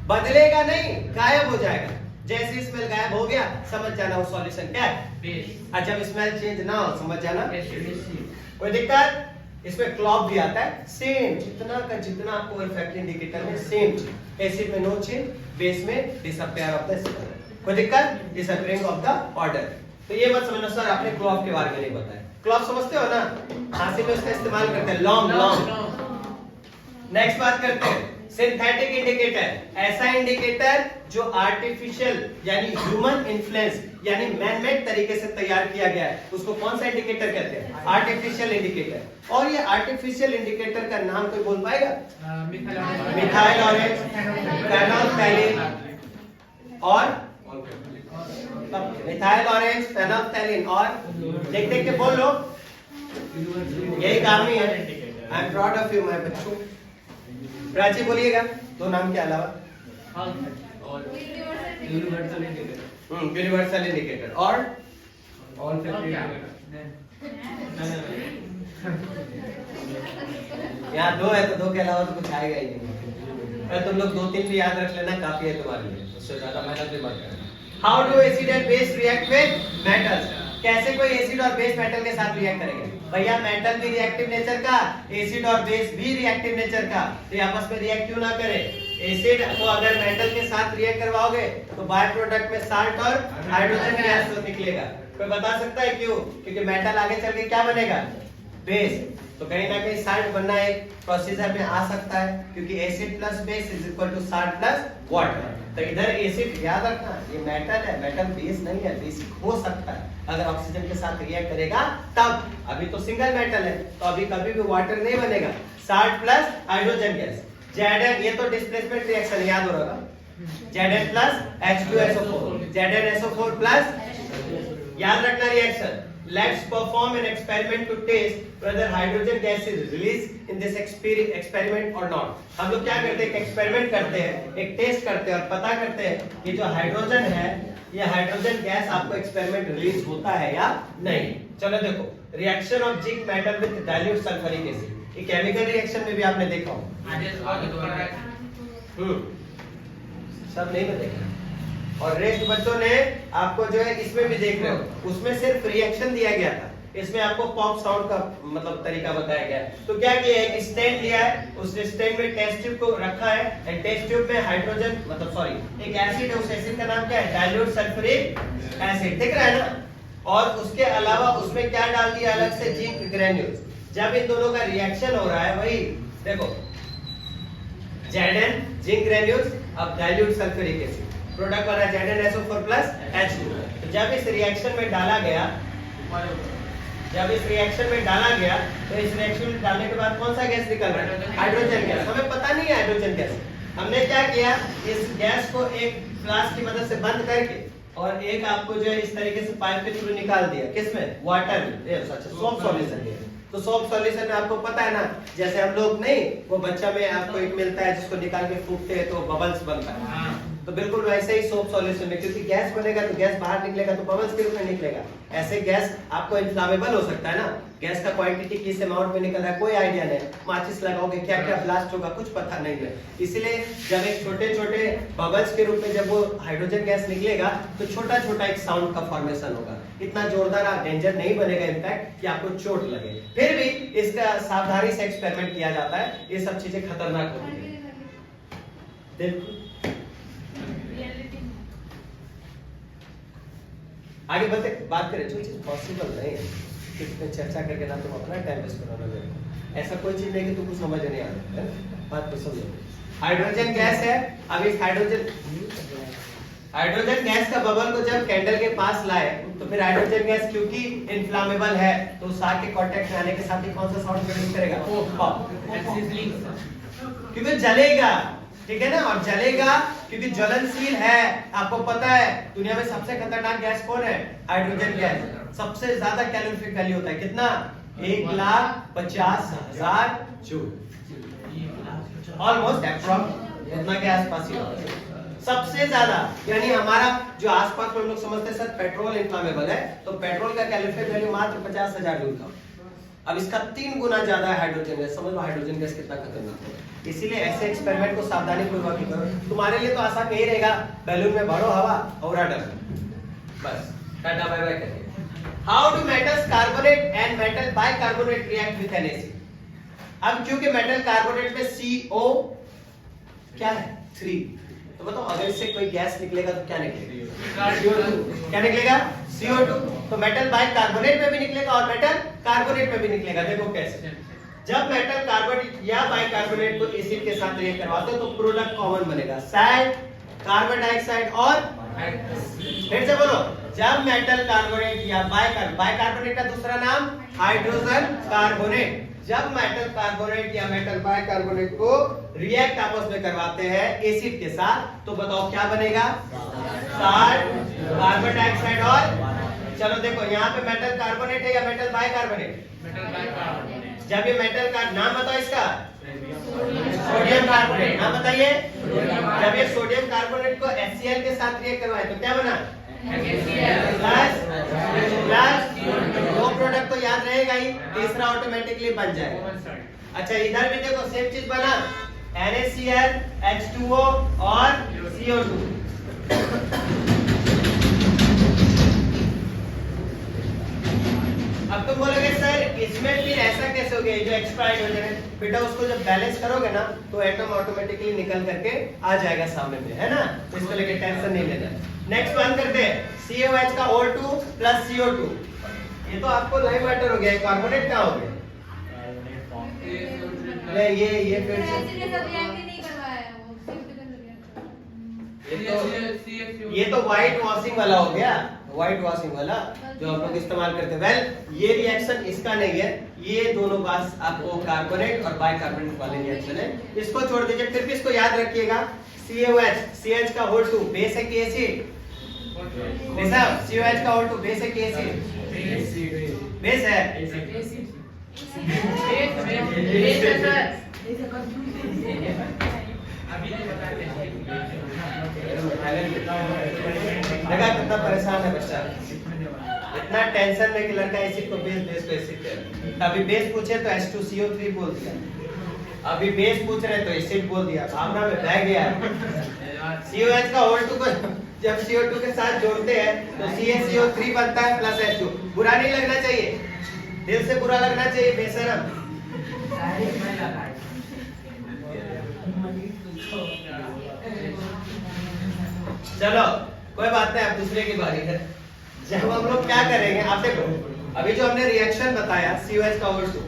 बदलेगा नहीं, गायब हो जाएगा। जैसे स्मेल गायब हो गया समझ जाना वो सॉल्यूशन क्या है, बेस। और जब स्मेल चेंज ना हो समझ जाना कोई दिक्कत। इसमें क्लॉव भी आता है, सेम जितना का जितना आपको फैक्टर इंडिकेटर में सेम चीज, एसिड में नो चेंज, बेस में डिसअपियर ऑफ द स्मेल। कोई दिक्कत, डिसअपियरिंग ऑफ द ऑर्डर। तो ये मत समझना सर आपने क्लॉव के बारे में नहीं बताया। क्लॉव समझते हो ना, खांसी में उसका इस्तेमाल करते हैं, लॉन्ग। नेक्स्ट बात करते हैं सिंथेटिक इंडिकेटर। ऐसा इंडिकेटर जो आर्टिफिशियल यानी ह्यूमन इन्फ्लुएंस यानी मैन-मेड तरीके से तैयार किया गया है, उसको कौन सा इंडिकेटर कहते हैं? Artificial indicator. और ये आर्टिफिशियल इंडिकेटर का नाम कोई बोल पाएगा? मिथाइल ऑरेंज, फेनोल्फथैलीन और मिथाइल ऑरेंज, फेनोल्फथैलीन और देख देख के बोल लो, यही काम ही है। I am proud of you my बच्चों। प्राची बोलिएगा दो नाम के अलावा। यूनिवर्सल इंडिकेटर और यहाँ दो है तो दो के अलावा तो कुछ आएगा ही नहीं। तुम लोग 2-3 भी याद रख लेना, काफी है तुम्हारे लिए, उससे ज्यादा मेहनत भी मत करना। How do acid and base react with metals? कैसे कोई एसिड और बेस मेटल के साथ रिएक्ट करेंगे? भैया मेटल भी रिएक्टिव नेचर का, एसिड और बेस भी रिएक्टिव नेचर का, तो आपस में रिएक्ट क्यों ना करें? एसिड को अगर मेटल के साथ रिएक्ट करवाओगे तो बाय प्रोडक्ट में साल्ट और हाइड्रोजन गैस तो निकलेगा। कोई बता सकता है क्यों? क्योंकि मेटल आगे चल के क्या बनेगा? बेस। तो कहीं ना कहीं साल्ट बनना एक प्रोसीजर में आ सकता है, क्योंकि acid plus base is equal to salt plus water. तो इधर एसिड याद रखना, ये मेटल है, मेटल बेस नहीं है, बेसिक हो सकता है अगर ऑक्सीजन के साथ रिएक्ट करेगा तब। अभी तो सिंगल मेटल है तो अभी कभी भी वाटर नहीं बनेगा। Salt plus hydrogen gas, Zn, ये तो डिस्प्लेसमेंट रिएक्शन याद हो रहा है, Zn plus H2SO4, ZnSO4 plus, याद रखना reaction. Let's perform an experiment to test whether hydrogen gas is released in this experiment or not। हम लोग क्या करते हैं, एक एक्सपेरिमेंट करते हैं, एक टेस्ट करते हैं और पता करते हैं कि जो हाइड्रोजन है ये हाइड्रोजन गैस आपको एक्सपेरिमेंट रिलीज होता है या नहीं। चलो देखो, reaction of zinc metal with dilute sulphuric acid, ये केमिकल रिएक्शन में भी आपने देखा हो। सब नहीं में देखा, और रेस्ट बच्चों ने आपको जो है इसमें भी देख रहे हो, उसमें सिर्फ रिएक्शन दिया गया था, इसमें आपको पॉप साउंड का मतलब तरीका बताया गया है। तो क्या किया है, एक स्टैंड लिया है, उस स्टैंड में टेस्ट ट्यूब को रखा है, एंड टेस्ट ट्यूब में हाइड्रोजन मतलब सॉरी एक एसिड है, उस एसिड का नाम क्या है? डाइल्यूट सल्फ्यूरिक एसिड, दिख रहा है ना। और उसके अलावा उसमें क्या डाल दिया अलग से? Zinc granules. जब इन दोनों का रिएक्शन हो रहा है, वही देखो Zn जिंक ग्रेन्यूल्स, अब डाइल्यूट सल्फ्यूरिक एसिड, प्रोडक्ट बना ZnSO4 प्लस H2। तो जब इस रिएक्शन में डाला गया जब इस रिएक्शन में डाला गया तो इस रिएक्शन में डालने के बाद कौन सा गैस निकल रहा है? Hydrogen gas. हमें पता नहीं है हाइड्रोजन गैस। हमने क्या किया, इस गैस को एक फ्लास्क की मदद से बंद करके और एक आपको जो है इस तरीके से पाइप के थ्रू निकाल दिया। किसमें? वाटर में। अच्छा, सोप सॉल्यूशन में। तो सोप सॉल्यूशन में आपको पता है ना, जैसे हम लोग नहीं, वो बच्चा में आपको एक मिलता है जिसको निकाल के फूकते हैं तो बबल्स बनता है। तो बिल्कुल वैसे ही सोप सॉल्यूशन में, क्योंकि गैस बनेगा तो गैस बाहर निकलेगा तो बबल्स के रूप में निकलेगा। ऐसे गैस आपको इन्फ्लामेबल हो सकता है ना। गैस का क्वांटिटी किस अमाउंट में निकल रहा है कोई आइडिया नहीं। माचिस लगाओगे क्या क्या ब्लास्ट होगा कुछ पता नहीं है। इसलिए जब एक छोटे छोटे बबल्स के रूप में जब वो हाइड्रोजन गैस निकलेगा तो छोटा छोटा एक साउंड का फॉर्मेशन होगा। इतना जोरदार डेंजर नहीं बनेगा इम्पैक्ट कि आपको चोट लगे। फिर भी इसका सावधानी से एक्सपेरिमेंट किया जाता है। ये सब चीजें खतरनाक होती है। देखो आगे बढ़ते बात करें। जो चीज पॉसिबल नहीं है कि चर्चा करके ना तुम अपना टाइम वेस्ट करो ना। ऐसा कोई चीज नहीं कि तुमको समझ नहीं आ रहा है। बात को समझो। हाइड्रोजन गैस है। अब इस हाइड्रोजन गैस का बबल को जब कैंडल के पास लाए तो फिर हाइड्रोजन गैस क्योंकि इन्फ्लामेबल है तो उस आग के कांटेक्ट में आने के साथ ही कौन सा साउंड प्रोड्यूस करेगा? क्योंकि जलेगा, ठीक है ना। और जलेगा क्योंकि ज्वलनशील है। आपको पता है दुनिया में सबसे खतरनाक गैस कौन है? Hydrogen gas. सबसे ज्यादा कैलोरीफिक वैल्यू होता है कितना? 1,50,000 जूल। ऑलमोस्ट अप्रॉक्स इतना के आसपास ही होता है सबसे ज्यादा। यानी हमारा जो आसपास में हम लोग समझते हैं सर पेट्रोल इन्फ्लामेबल है, तो पेट्रोल का कैलोरीफिक वैल्यू मात्र 50,000 जूल का। अब इसका 3 गुना ज्यादा है हाइड्रोजन गैस। समझ लो हाइड्रोजन गैस कितना खतरनाक है। इसीलिए ऐसे एक्सपेरिमेंट को सावधानी पूर्वक ही करो। तुम्हारे लिए तो आसान यही रहेगा, बैलून में भरो हवा और उड़ा डालो, बस टाटा बाय बाय करिए। How do metals carbonate and metal bicarbonate react with NaC? अब क्योंकि मेटल कार्बोनेट में CO क्या है? 3। तो बताओ अगर इससे कोई गैस निकलेगा तो क्या निकलेगा? CO2। क्या निकलेगा? CO2। तो मेटल बाइकार्बोनेट में भी निकलेगा और मेटल कार्बोनेट में भी निकलेगा। देखो कैसे। जब मेटल कार्बोनेट या बाइकार्बोनेट को एसिड के साथ रिएक्ट करवाते हो तो प्रोडक्ट कॉमन बनेगा, सैल्ट, कार्बन डाइऑक्साइड और फिर से बोलो। जब मेटल कार्बोनेट या बाइकार्बोनेट का दूसरा नाम हाइड्रोजन कार्बोनेट, जब मेटल कार्बोनेट या मेटल बाइकार्बोनेट को रिएक्ट आपस में करवाते हैं एसिड के साथ तो बताओ क्या बनेगा? साल्ट, कार्बन डाइऑक्साइड और चलो देखो यहाँ पे मेटल कार्बोनेट है या मेटल बाइकार्बोनेट? Metal bicarbonate. जब ये मेटल का नाम बताओ इसका? Sodium carbonate. नाम बताइए। जब ये सोडियम कार्बोनेट को HCl के साथ रिएक्ट करवाए तो क्या बना? प्लस दो प्रोडक्ट तो याद रहेगा ही, तीसरा ऑटोमेटिकली बन जाएगा। अच्छा इधर भी देखो सेम चीज बना, NaCl, H2O और CO2। अब तुम बोलोगे सर इसमें फिर ऐसा कैसे हो गया? जो एक्स्ट्रा हाइड्रोजन है बेटा उसको जब बैलेंस करोगे ना तो एटम ऑटोमेटिकली निकल करके आ जाएगा सामने में, है ना। तो इसको लेके टेंशन नहीं लेना। नेक्स्ट वन करते हैं COH का O2 प्लस CO2। ये तो आपको लाइव मैटर हो गया। कार्बोनेट क्या हो गया? ये फिर से ये तो व्हाइट वॉशिंग वाला हो गया। व्हाइट वॉशिंग वाला जो हम लोग इस्तेमाल करते हैं। वेल ये रिएक्शन इसका नहीं है, ये दोनों बात आपको कार्बोनेट और बाइकार्बोनेट वाले रिएक्शन है। इसको छोड़ दीजिए, फिर भी इसको याद रखिएगा। COH, CH का O2 बेस है कि एसिड? COH का O2 बेस है कि एसिड? बेस है। देखा कितना परेशान है बच्चा, इतना टेंशन में कि लड़का एसिड को बेस को एसिड कह रहा है। अभी बेस पूछे तो H2CO3 बोल दिया, अभी बेस पूछ रहे तो एसिड बोल दिया, भावना में बह गया। COH का O2 को जब CO2 के साथ जोड़ते हैं तो CaCO3 बनता है प्लस H2। बुरा नहीं लगना चाहिए, दिल से बुरा लगना चाहिए बेशरम। चलो कोई बात नहीं, अब दूसरे की बारी है। जब हम लोग क्या करेंगे, आप देखो अभी जो हमने रिएक्शन बताया COH का O2,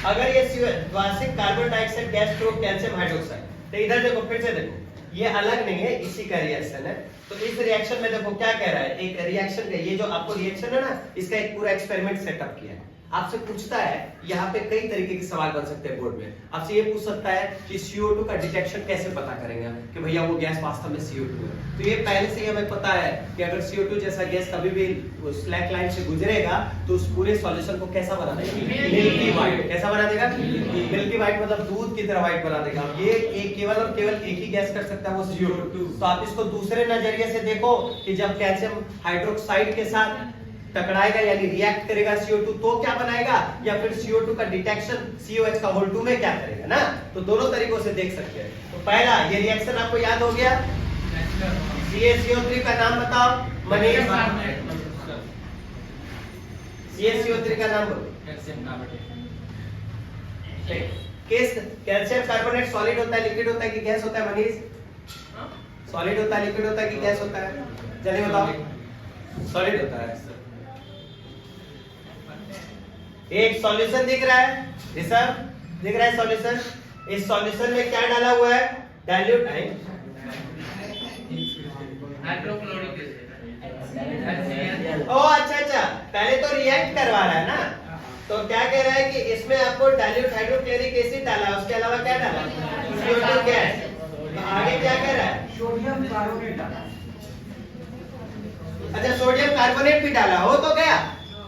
अगर ये COH वार्षिक carbon dioxide gas to calcium hydroxide, तो इधर देखो फिर से देखो ये अलग नहीं है, इसी का रिएक्शन है। तो इस रिएक्शन में देखो क्या कह रहा है, एक रिएक्शन का ये जो आपको रिएक्शन है ना, इसका एक पूरा एक्सपेरिमेंट सेटअप किया है। आपसे पूछता है, यहाँ पे कई तरीके के सवाल बन सकते हैं बोर्ड में। आपसे ये पूछ सकता है कि CO2 का डिटेक्शन कैसे पता करेंगे कि भैया वो गैस वास्तव में CO2 है। तो ये पहले से ही हमें पता है कि अगर CO2 जैसा गैस कभी भी स्लैक लाइन से गुजरेगा तो उस पूरे सॉल्यूशन को कैसा बना देगा? Milky white. कैसा बना देगा? मिल्की व्हाइट, मतलब दूध की तरह व्हाइट बना देगा। ये एक केवल और केवल एक ही गैस कर सकता है, वो CO2। तो आप इसको दूसरे नजरिए से देखो कि जब कैल्शियम हाइड्रोक्साइड के साथ टकराएगा यानी रिएक्ट करेगा CO2 तो क्या बनाएगा, या फिर CO2 का डिटेक्शन COH का होल 2 में क्या करेगा ना। तो दोनों तरीकों से देख सकते हैं। तो पहला ये रिएक्शन आपको याद हो गया, CaCO3 का नाम बताओ मनीष। CaCO3 का नाम बोलो। कैल्शियम कार्बोनेट सॉलिड होता है, लिक्विड होता है कि गैस होता है मनीष? सॉलिड होता है, लिक्विड होता है कि गैस होता है? जल्दी बताओ। सॉलिड होता है। एक सॉल्यूशन दिख रहा है, ऋषभ दिख रहा है सॉल्यूशन। इस सॉल्यूशन में क्या डाला हुआ है? डाइल्यूट है। ओ अच्छा, पहले तो रिएक्ट करवा रहा है ना, तो क्या कह रहा है कि इसमें आपको डाइल्यूट हाइड्रोक्लोरिक एसिड डाला, उसके अलावा क्या डाला? CO2 gas. तो आगे क्या कह रहा है? सोडियम कार्बोनेट डाला। अच्छा, सोडियम कार्बोनेट भी डाला, हो तो गया।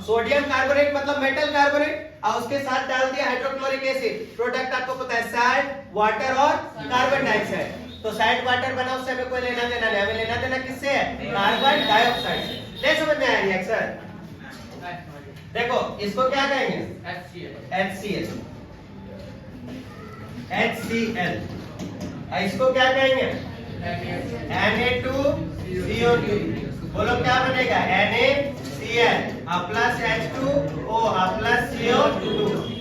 सोडियम कार्बोनेट मतलब मेटल कार्बोनेट, और उसके साथ डाल दिया हाइड्रोक्लोरिक एसिड। प्रोडक्ट आपको पता है सैल्ट, वाटर और कार्बन डाइऑक्साइड। तो सैल्ट वाटर बना, उससे हमें कोई लेना देना नहीं। हमें लेना देना किससे है? कार्बन डाइऑक्साइड से। ले समझ में आया रिएक्शन? देखो इसको क्या कहेंगे? HCl। इसको क्या कहेंगे? Na2CO2। बोलो क्या बनेगा? NaCl plus H2O plus CO2।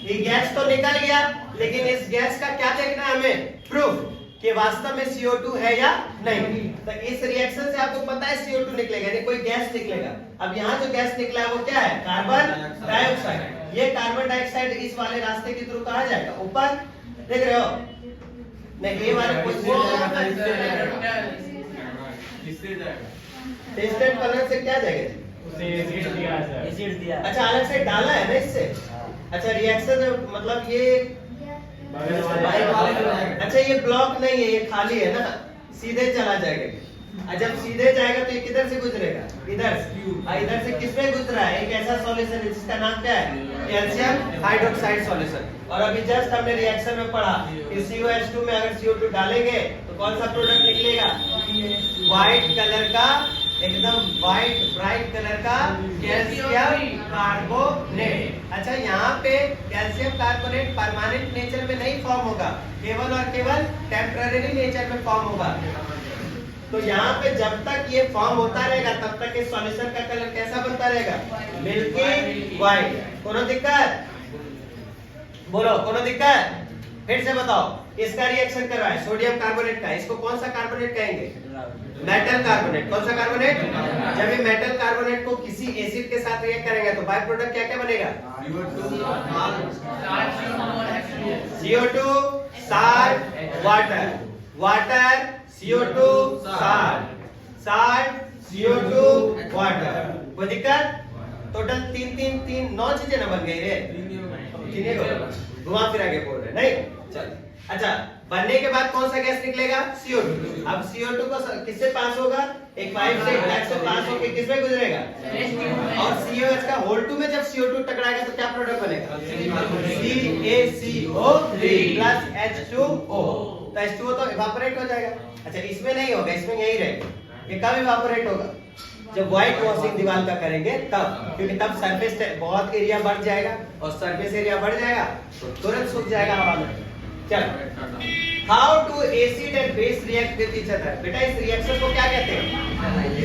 ये गैस तो निकल गया, लेकिन इस गैस का क्या देखना है हमें? प्रूफ कि वास्तव में CO2 है या नहीं। तो इस रिएक्शन से आपको पता है CO2 निकलेगा, यानी कोई गैस निकलेगा। अब यहाँ जो गैस निकला है वो क्या है? Carbon dioxide. ये कार्बन डाइऑक्साइड इस वाले रास्ते के थ्रू कहाँ जाएगा? ऊपर। देख रहे हो? नहीं, ये वाला टेस्टेड कलर से क्या जाएगा? एसिड दिया। अच्छा, अलग से डाला है ना इससे। अच्छा, रिएक्शन मतलब ये अच्छा ये ब्लॉक नहीं है, ये खाली है ना, सीधे चला जाएगा। जब सीधे जाएगा तो ये किधर से गुजरेगा? इधर से। इधर से किसमें गुजरा है? एक ऐसा सॉल्यूशन है जिसका नाम क्या है? Calcium hydroxide solution. और अभी जस्ट हमने रिएक्शन में पढ़ा कि COH2 में अगर CO2 डालेंगे तो कौन सा प्रोडक्ट निकलेगा? व्हाइट कलर का, एकदम व्हाइट ब्राइट कलर का कैल्शियम कार्बोनेट। अच्छा, यहाँ पे कैल्शियम कार्बोनेट परमानेंट नेचर में नहीं फॉर्म होगा, केवल और केवल टेम्पररी नेचर में फॉर्म होगा। तो यहाँ पे जब तक ये फॉर्म होता रहेगा तब तक इस सॉल्यूशन का कलर कैसा बनता रहेगा? Milky white. कोनो दिक्कत? बोलो कोनो दिक्कत? फिर से बताओ। इसका रिएक्शन कर रहा है सोडियम कार्बोनेट का, इसको कौन सा कार्बोनेट कहेंगे? Metal carbonate. कौन सा कार्बोनेट? जब ये मेटल कार्बोनेट को किसी एसिड के साथ रिएक्ट करेंगे तो बाय प्रोडक्ट क्या क्या बनेगा? CO2 salt water, water CO2 salt CO2 water. कोई दिक्कत? टोटल 9 चीजें ना बन गई रे। घुमा फिरा के बोल रहे नहीं? चल अच्छा, बनने के बाद कौन सा गैस निकलेगा? CO2। अब CO2 को किससे पास होगा? एक पाइप से गैस से पास होके किसमें गुजरेगा? और COH का होल 2 में जब CO2 टकराएगा तो क्या प्रोडक्ट बनेगा? CaCO3 plus H2O। तो H2O तो इवापोरेट हो जाएगा। अच्छा, इसमें नहीं होगा, इसमें यही रहेगा। ये कब इवापोरेट होगा? जब व्हाइट वॉशिंग दीवार का करेंगे तब, क्योंकि तब सरफेस बहुत एरिया बढ़ जाएगा, और सरफेस एरिया बढ़ जाएगा तो तुरंत सूख जाएगा हवा में। चलो, how to acid and base react with each other. बेटा इस रिएक्शन को क्या कहते हैं?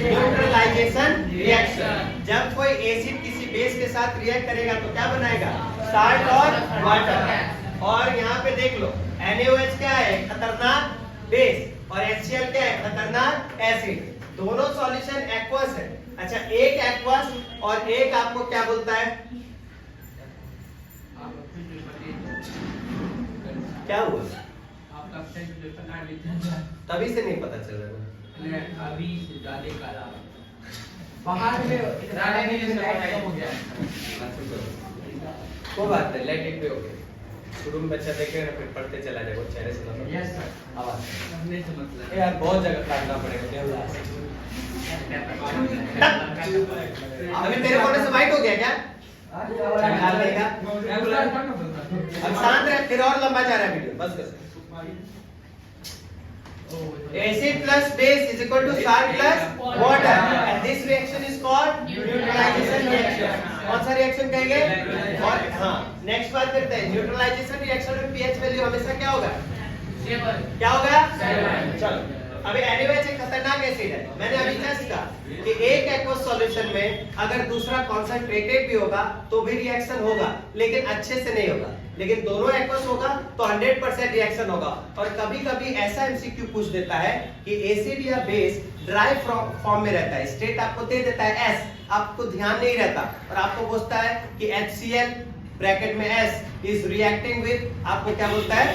Neutralisation reaction. जब कोई एसिड किसी बेस के साथ रिएक्ट करेगा तो क्या बनाएगा? साल्ट और वाटर। और यहाँ पे देख लो, NaOH क्या है? खतरनाक बेस, और HCl क्या है? खतरनाक एसिड। दोनों सॉल्यूशन एक्वस है। अच्छा, एक एक्वस और एक आपको क्या बोलता है? क्या हुआ? तभी से नहीं पता चल रहा। अभी ज्यादा काला बाहर में इतना नहीं हो गया। कोई बात नहीं, लेट इट बी ओके। शुरू में बच्चा देखेगा फिर पढ़ते चला जाएगा, चेहरे से नंबर। Yes sir. आवाज नहीं से मतलब यार बहुत जगह काटना पड़ेगा देवदास। अभी तेरे फोन से वाइट हो गया क्या? निकाल देगा। अब शांत रह, फिर और लंबा जा रहा है वीडियो, बस बस। Acid plus base is equal to salt plus water, and this reaction is called neutralization reaction. कौन सा रिएक्शन कहेंगे? और हाँ, नेक्स्ट बात करते हैं। न्यूट्रलाइजेशन रिएक्शन में पीएच वैल्यू हमेशा क्या होगा? क्या होगा? चलो, अभी NaOH एक खतरनाक एसिड है। मैंने अभी जस्ट कहा कि एक एक्वस सॉल्यूशन में अगर दूसरा कॉन्सेंट्रेटेड भी होगा तो भी रिएक्शन होगा, लेकिन अच्छे से नहीं होगा। लेकिन दोनों एक्वस होगा तो 100% रिएक्शन होगा। और कभी-कभी ऐसा एमसीक्यू पूछ देता है कि एसिड या बेस ड्राई फॉर्म में रहता है, स्टेट आपको दे देता है S, आपको ध्यान नहीं रहता और आपको पूछता है कि HCl ब्रैकेट में S is reacting with, आपको क्या बोलता है?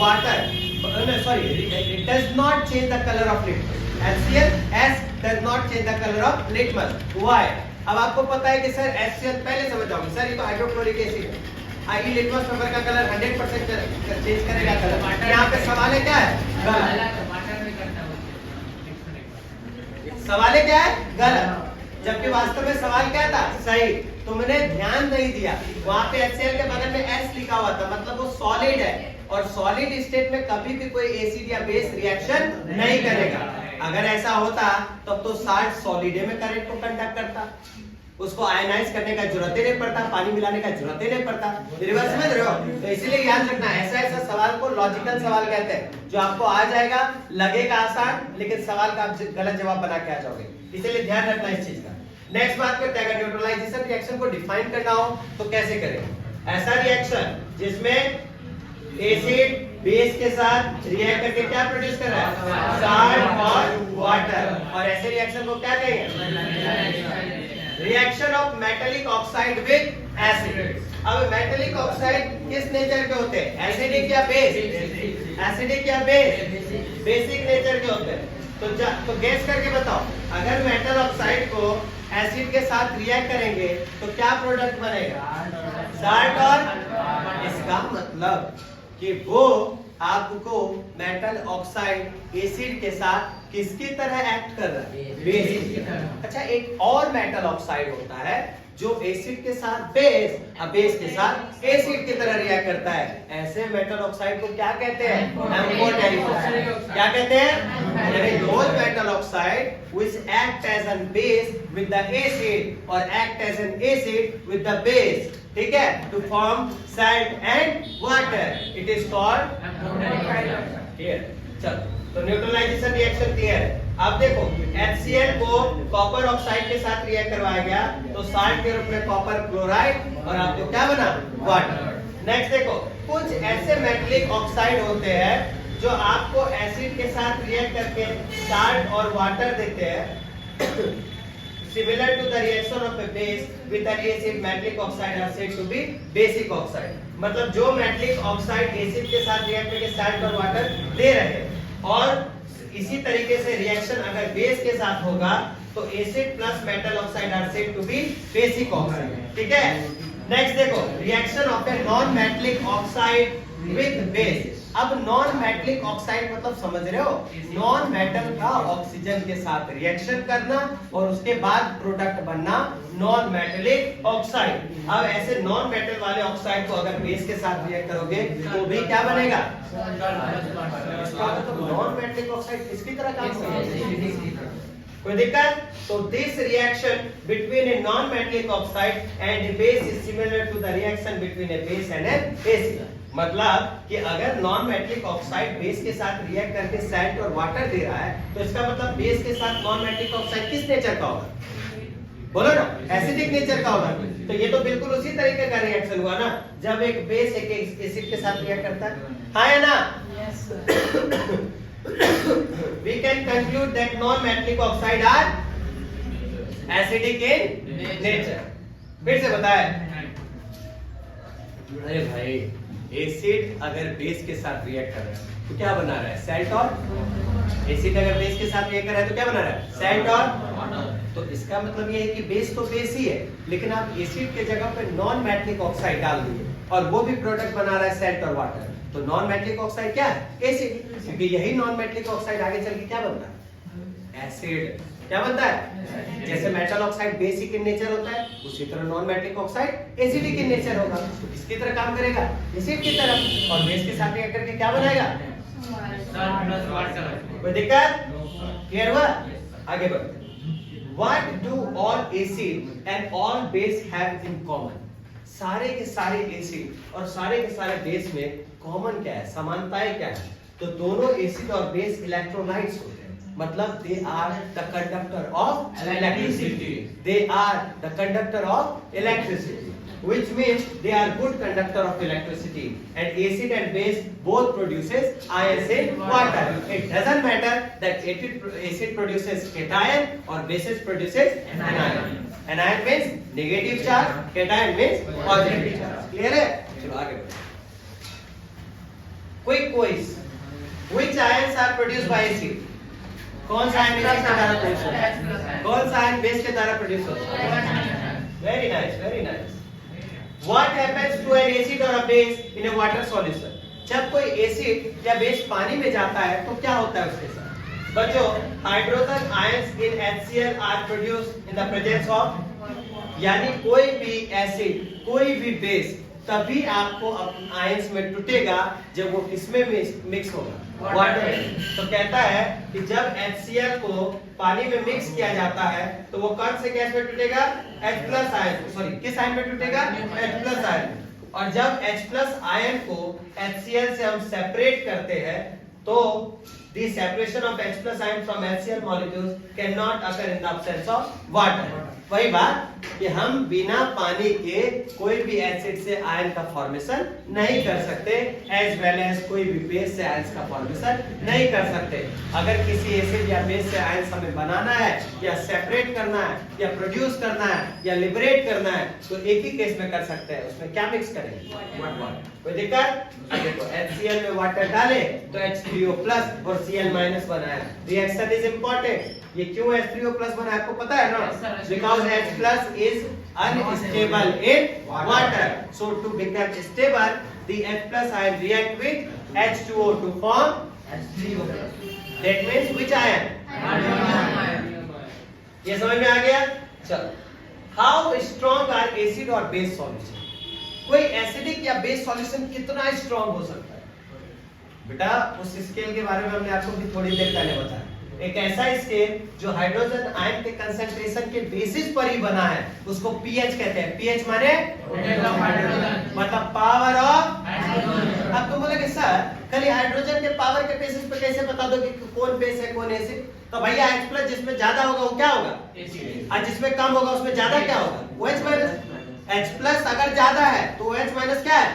Water. Sorry, it does not change the color of litmus. HCl S does not change the color of litmus. Why? अब आपको पता है कि सर HCl पहले समझ जाओगे सर, ये तो हाइड्रोक्लोरिक एसिड है। ये लिटमस पेपर का कलर 100% चेंज करेगा कलर। यहाँ पे सवाल है क्या है? सवाल है क्या है? गलत। जबकि वास्तव में सवाल क्या था? सही। तुमने ध्यान नहीं दिया, वहाँ पे HCl के बगल में S लिखा हुआ था, मतलब वो सॉलिड है और सॉलिड स्टेट में कभी भी कोई एसिड या बेस रिएक्शन नहीं करेगा। अगर ऐसा होता तब तो साल्ट सॉलिड में करंट को कंडक्ट करता, उसको आयनाइज करने का जरूरत ही नहीं पड़ता, पानी मिलाने का जरूरत ही नहीं पड़ता। मेरी बात समझ रहे हो? तो इसीलिए याद रखना, ऐसा ऐसा सवाल को लॉजिकल सवाल कहते हैं, जो आपको आ जाएगा, लगेगा आसान, लेकिन सवाल का आप गलत जवाब बना के आ जाओगे। इसीलिए ध्यान रखना इस चीज का। नेक्स्ट बात करते हैं, अगर न्यूट्रलाइजेशन रिएक्शन को डिफाइन करना हो तो कैसे करें? ऐसा रिएक्शन जिसमें एसिड बेस के साथ रिएक्ट करके क्या प्रोड्यूस कर रहा है? साल्ट और वाटर। और ऐसे रिएक्शन को क्या कहेंगे? Reaction of metallic oxide with acid. अब मेटालिक ऑक्साइड किस नेचर के होते हैं? एसिडिक या बेस? एसिडिक या बेस? बेसिक नेचर के होते हैं। तो गैस करके बताओ, अगर मेटल ऑक्साइड को एसिड के साथ रिएक्ट करेंगे तो क्या प्रोडक्ट बनेगा? साल्ट। और इसका मतलब कि वो आपको मेटल ऑक्साइड एसिड के साथ किसकी तरह एक्ट कर रहा है? बेसिक की तरह। अच्छा, एक और मेटल ऑक्साइड होता है जो एसिड के साथ बेस और बेस के साथ एसिड की तरह रिएक्ट करता है। ऐसे मेटल ऑक्साइड को क्या कहते हैं? Amphoteric oxide. क्या कहते हैं? those metal oxide which act as a base with the acid or act as an acid with the base, ठीक है, to form salt and water. It is called here. चलो, तो न्यूट्रलाइजेशन रिएक्शन क्लियर है। अब देखो, HCl को copper oxide के साथ रिएक्ट करवाया गया तो साल्ट के रूप में कॉपर क्लोराइड और आपको क्या बना? वाटर। नेक्स्ट देखो, कुछ ऐसे मेटलिक ऑक्साइड होते हैं जो आपको एसिड के साथ रिएक्ट करके साल्ट और वाटर देते हैं। Similar to the reaction of a base with an acid, metallic oxide are said to be basic oxide. मतलब जो मेटलिक ऑक्साइड एसिड के साथ रिएक्ट करके साल्ट और वाटर दे रहे हैं, और इसी तरीके से रिएक्शन अगर बेस के साथ होगा तो acid plus metal oxide are said to be basic oxide. ठीक है, नेक्स्ट देखो, reaction of a non metallic oxide with base. अब नॉन मेटलिक ऑक्साइड मतलब समझ रहे हो, नॉन मेटल का ऑक्सीजन के साथ रिएक्शन करना और उसके बाद प्रोडक्ट बनना नॉन मेटलिक ऑक्साइड। अब ऐसे नॉन मेटल वाले ऑक्साइड को अगर बेस के साथ रिएक्ट करोगे तो भी क्या बनेगा? नॉन मेटलिक ऑक्साइड किसकी तरह काम करेगा? कोई दिक्कत? तो this reaction between a non metallic oxide and a base is similar to the reaction between a base and an acid. मतलब कि अगर नॉन मेटलिक ऑक्साइड बेस के साथ रिएक्ट करके सैल्ट और वाटर दे रहा है तो इसका मतलब बेस के साथ नॉन मेटलिक ऑक्साइड किस नेचर का होगा? बोलो ना, एसिडिक नेचर का होगा। तो ये तो बिल्कुल उसी तरीके का रिएक्शन हुआ ना, जब एक बेस एक एसिड के साथ रिएक्ट करता है। हाँ है ना? Yes, sir. We can conclude that non-metallic oxide are acidic in nature. फिर से बताए। अरे भाई, एसिड अगर बेस के साथ रिएक्ट कर रहा है तो क्या बना रहा है? सैल्ट और एसिड अगर बेस के साथ रिएक्ट कर रहा है तो क्या बना रहा है? सैल्ट और तो इसका मतलब ये है कि बेस तो बेस ही है, लेकिन आप एसिड के जगह पे नॉन मेटलिक ऑक्साइड डाल दिए और वो भी प्रोडक्ट बना रहा है सेल्ट और वाटर, तो नॉन मेटलिक ऑक्साइड क्या है? एसिड। क्योंकि यही नॉन मेटलिक ऑक्साइड आगे चल के क्या बनता है? एसिड। क्या बनता है? जैसे metal oxide basic in nature होता है, उसी तरह non metallic oxide acidic in nature होगा। तो किसकी तरह काम करेगा? एसिड की तरह। और बेस के साथ रिएक्ट करके क्या बनाएगा? कोई दिक्कत? क्लियर हुआ? आगे बढ़ते हैं। What do all acid and all base have in common? सारे के सारे एसिड और सारे के सारे बेस में कॉमन क्या है, समानताएं क्या है? तो दोनों एसिड और बेस इलेक्ट्रोलाइट्स होते हैं, मतलब they are the conductor of electricity. They are the conductor of electricity, which means they are good conductor of electricity, and acid and base both produces ions in water. It doesn't matter that acid produces cation or bases produces anion. Anion means negative charge, cation means positive charge. Clear है? चलो आगे बढ़ते हैं। Quick quiz. Which ions are produced by acid? कौन सा ion acid के द्वारा produce होता है? कौन सा आयन बेस के द्वारा प्रोड्यूस होता है? Very nice, very nice. What happens to an acid or a base in a water solution? जब कोई एसिड या बेस पानी में जाता है तो क्या होता है उसके साथ? बच्चों, hydrogen ions in HCl are produced in the presence of, यानी कोई भी एसिड कोई भी बेस तभी आपको आयंस में टूटेगा जब वो किसमें मिक्स होगा? वाटर में। तो कहता है कि जब HCl को पानी में मिक्स किया जाता है तो वो कौन से गैस में टूटेगा? H+ आयन, सॉरी किस आयन में टूटेगा? H+ ion. और जब H+ आयन को HCl से हम सेपरेट करते हैं तो the separation of H+ ion from HCl molecules cannot occur in the absence of water. वही बात कि हम बिना पानी के कोई भी एसिड से आयन का फॉर्मेशन नहीं कर सकते, एज वेल एज कोई भी बेस से आयंस का फॉर्मेशन नहीं कर सकते। अगर किसी एसिड या बेस से आयंस हमें बनाना है या सेपरेट करना है या प्रोड्यूस करना है या लिबरेट करना है तो एक ही केस में कर सकते हैं। उसमें क्या मिक्स करेंगे? वाटर। कोई दिक्कत? देखो HCl में वाटर डाले तो H3O+ और Cl- बनाया। Reaction is important. ये क्यों H3O+ बना आपको पता है ना? Because H+ is unstable in water. So to become stable, the H+ ion react with H2O to form H3O+. That means which ion? ये समझ में आ गया? चलो, how strong are acid और base solution? कोई एसिडिक या बेस सॉल्यूशन कितना strong हो सकता है? बेटा उस स्केल के बारे में हमने आपको भी थोड़ी देर पहले बताया। एक ऐसा स्केल जो हाइड्रोजन आयन के कंसंट्रेशन के बेसिस पर ही बना है उसको पीएच कहते हैं। पीएच माने मतलब पावर ऑफ। अब तुम बोलोगे सर खाली हाइड्रोजन के पावर के बेसिस पे कैसे बता दो कि कौन बेस है कौन एसिड? तो भैया H+ जिसमें ज्यादा होगा वो क्या होगा? एसिड। और जिसमें कम होगा उसमें ज्यादा क्या होगा? OH-। H+ अगर ज्यादा है तो OH- क्या है?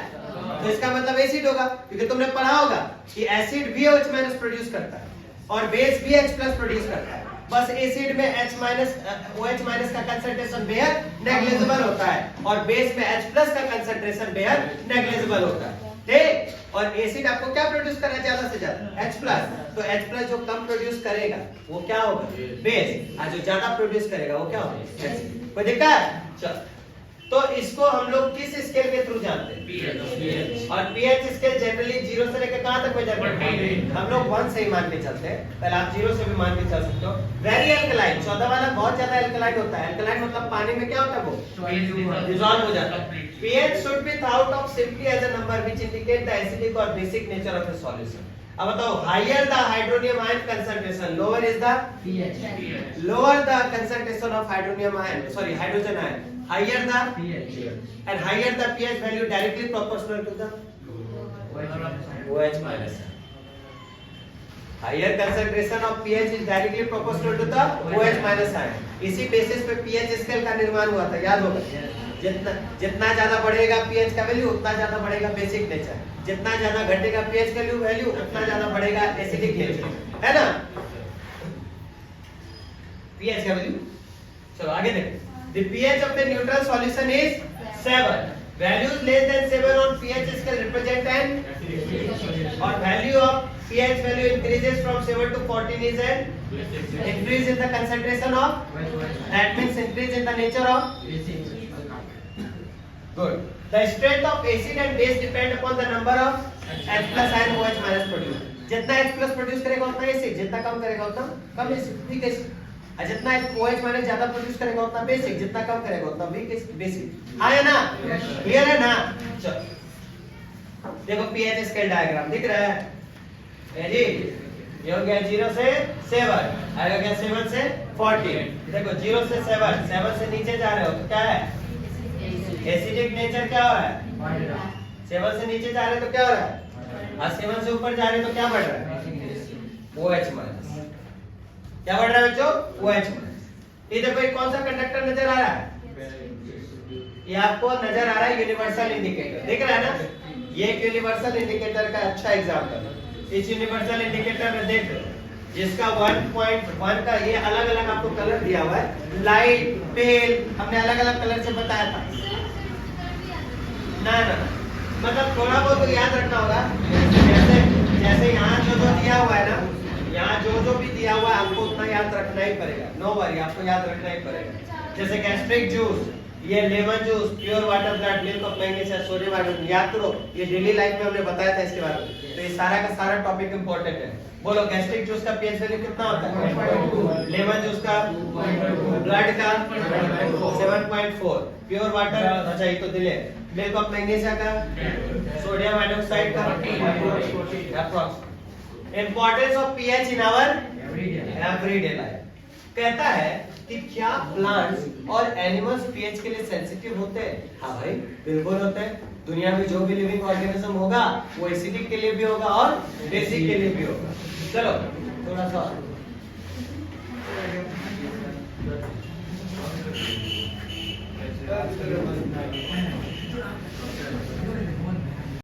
तो इसका मतलब एसिड होगा, क्योंकि तुमने पढ़ा होगा कि एसिड भी OH- प्रोड्यूस करता है और बेस भी H+ प्रोड्यूस करता है। बस एसिड में OH- का कंसंट्रेशन बेहद नेग्लिजिबल होता है और बेस में H+ का कंसंट्रेशन बेहद नेग्लिजिबल होता है। ठीक? और एसिड आपको क्या प्रोड्यूस करना है ज्यादा से ज्यादा? H+। तो H+ जो कम प्रोड्यूस करेगा वो क्या होगा? बेस। और जो ज्यादा प्रोड्यूस करेगा वो क्या होगा? एसिड। कोई दिक्कत? चलो, तो इसको हम लोग किस स्केल के थ्रू जानते हैं? पीएच। और पीएच स्केल जनरली 0 से लेकर कहां तक मेजर करते हैं? हम लोग 1 से ही मान के चलते हैं। पहले आप 0 से भी मान के चल सकते हो। वेरी अल्कलाइन, 14 वाला बहुत ज्यादा अल्कलाइन होता है। अल्कलाइन मतलब पानी में क्या होता है? वो डिसॉल्व हो जाता है। PH should be thought of simply as a number which indicate the acidic और basic nature of a solution. अब बताओ, higher the hydronium ion concentration lower is the pH. Lower the concentration of hydronium ion, sorry hydrogen ion, higher the pH, and higher the pH value directly proportional to the OH-. Higher concentration of pH is directly proportional to the OH- ion. इसी basis पे pH scale का निर्माण हुआ था, याद होगा? जितना ज्यादा बढ़ेगा pH का वैल्यू उतना ज्यादा बढ़ेगा बेसिक नेचर, जितना ज्यादा घटेगा pH का वैल्यू उतना ज्यादा बढ़ेगा एसिडिक नेचर, है ना? pH का वैल्यू। चलो आगे देखो। The pH of the neutral solution is 7. Values less than 7 on pH scale represent an, और value of pH value increases from 7 to 14 is an increase in the concentration of, that means increase in the nature of. Good. The strength of acid and base depend upon the number of H plus and OH minus produced. जितना H plus produce करेगा उतना acid, जितना कम करेगा उतना कम acid, ठीक है। और जितना OH माइनस ज्यादा प्रोड्यूस करेगा उतना बेसिक, जितना कम करेगा उतना वीक बेसिक। हाँ है ना? क्लियर है ना? चलो देखो पीएच स्केल डायग्राम दिख रहा है? है जी? ये हो गया 0 से 7, आएगा क्या 7 से 14। देखो 0 से 7 से नीचे जा रहे हो तो क्या है? एसिडिक नेचर क्या हो रहा है? 7 से नीचे जा रहे हो तो क्या हो रहा है? और 7 से ऊपर जा रहे हो तो क्या बढ़ रहा है? OH minus. क्या बढ़ रहा है बच्चों? OH minus. ये देखो एक कौन सा कंडक्टर नजर आ रहा है? ये आपको नजर आ रहा है यूनिवर्सल इंडिकेटर, दिख रहा है ना? ये एक यूनिवर्सल इंडिकेटर का अच्छा एग्जांपल है। इस यूनिवर्सल इंडिकेटर में देख जिसका 1.1 का ये अलग अलग आपको कलर दिया हुआ है, लाइट, पेल, हमने अलग अलग कलर से बताया था ना। मतलब थोड़ा बहुत तो याद रखना होगा। जैसे यहाँ जो दिया हुआ है ना, यहाँ जो भी दिया हुआ है आपको उतना याद रखना ही पड़ेगा। नो वरी, आपको याद रखना ही पड़ेगा। जैसे गैस्ट्रिक जूस, ये lemon juice, pure water, blood milk of magnesium, sodium hydroxide, याद करो। ये डेली लाइफ में हमने बताया था इसके बारे में। तो ये सारा का सारा टॉपिक इंपॉर्टेंट है। बोलो गैस्ट्रिक जूस का पीएच वैल्यू कितना होता है? लेमन जूस का, ब्लड का 7.4, प्योर वाटर, अच्छा ये तो दिले, मिल्क ऑफ मैग्नीशियम का, सोडियम हाइड्रोक्साइड का approx. Importance of pH in our everyday life. कहता है कि क्या प्लांट्स और एनिमल्स पीएच के लिए सेंसिटिव होते हैं? हाँ भाई बिल्कुल होते हैं। दुनिया में जो भी लिविंग ऑर्गेनिज्म होगा वो एसिडिक के लिए भी होगा और बेसिक के लिए भी होगा। चलो थोड़ा सा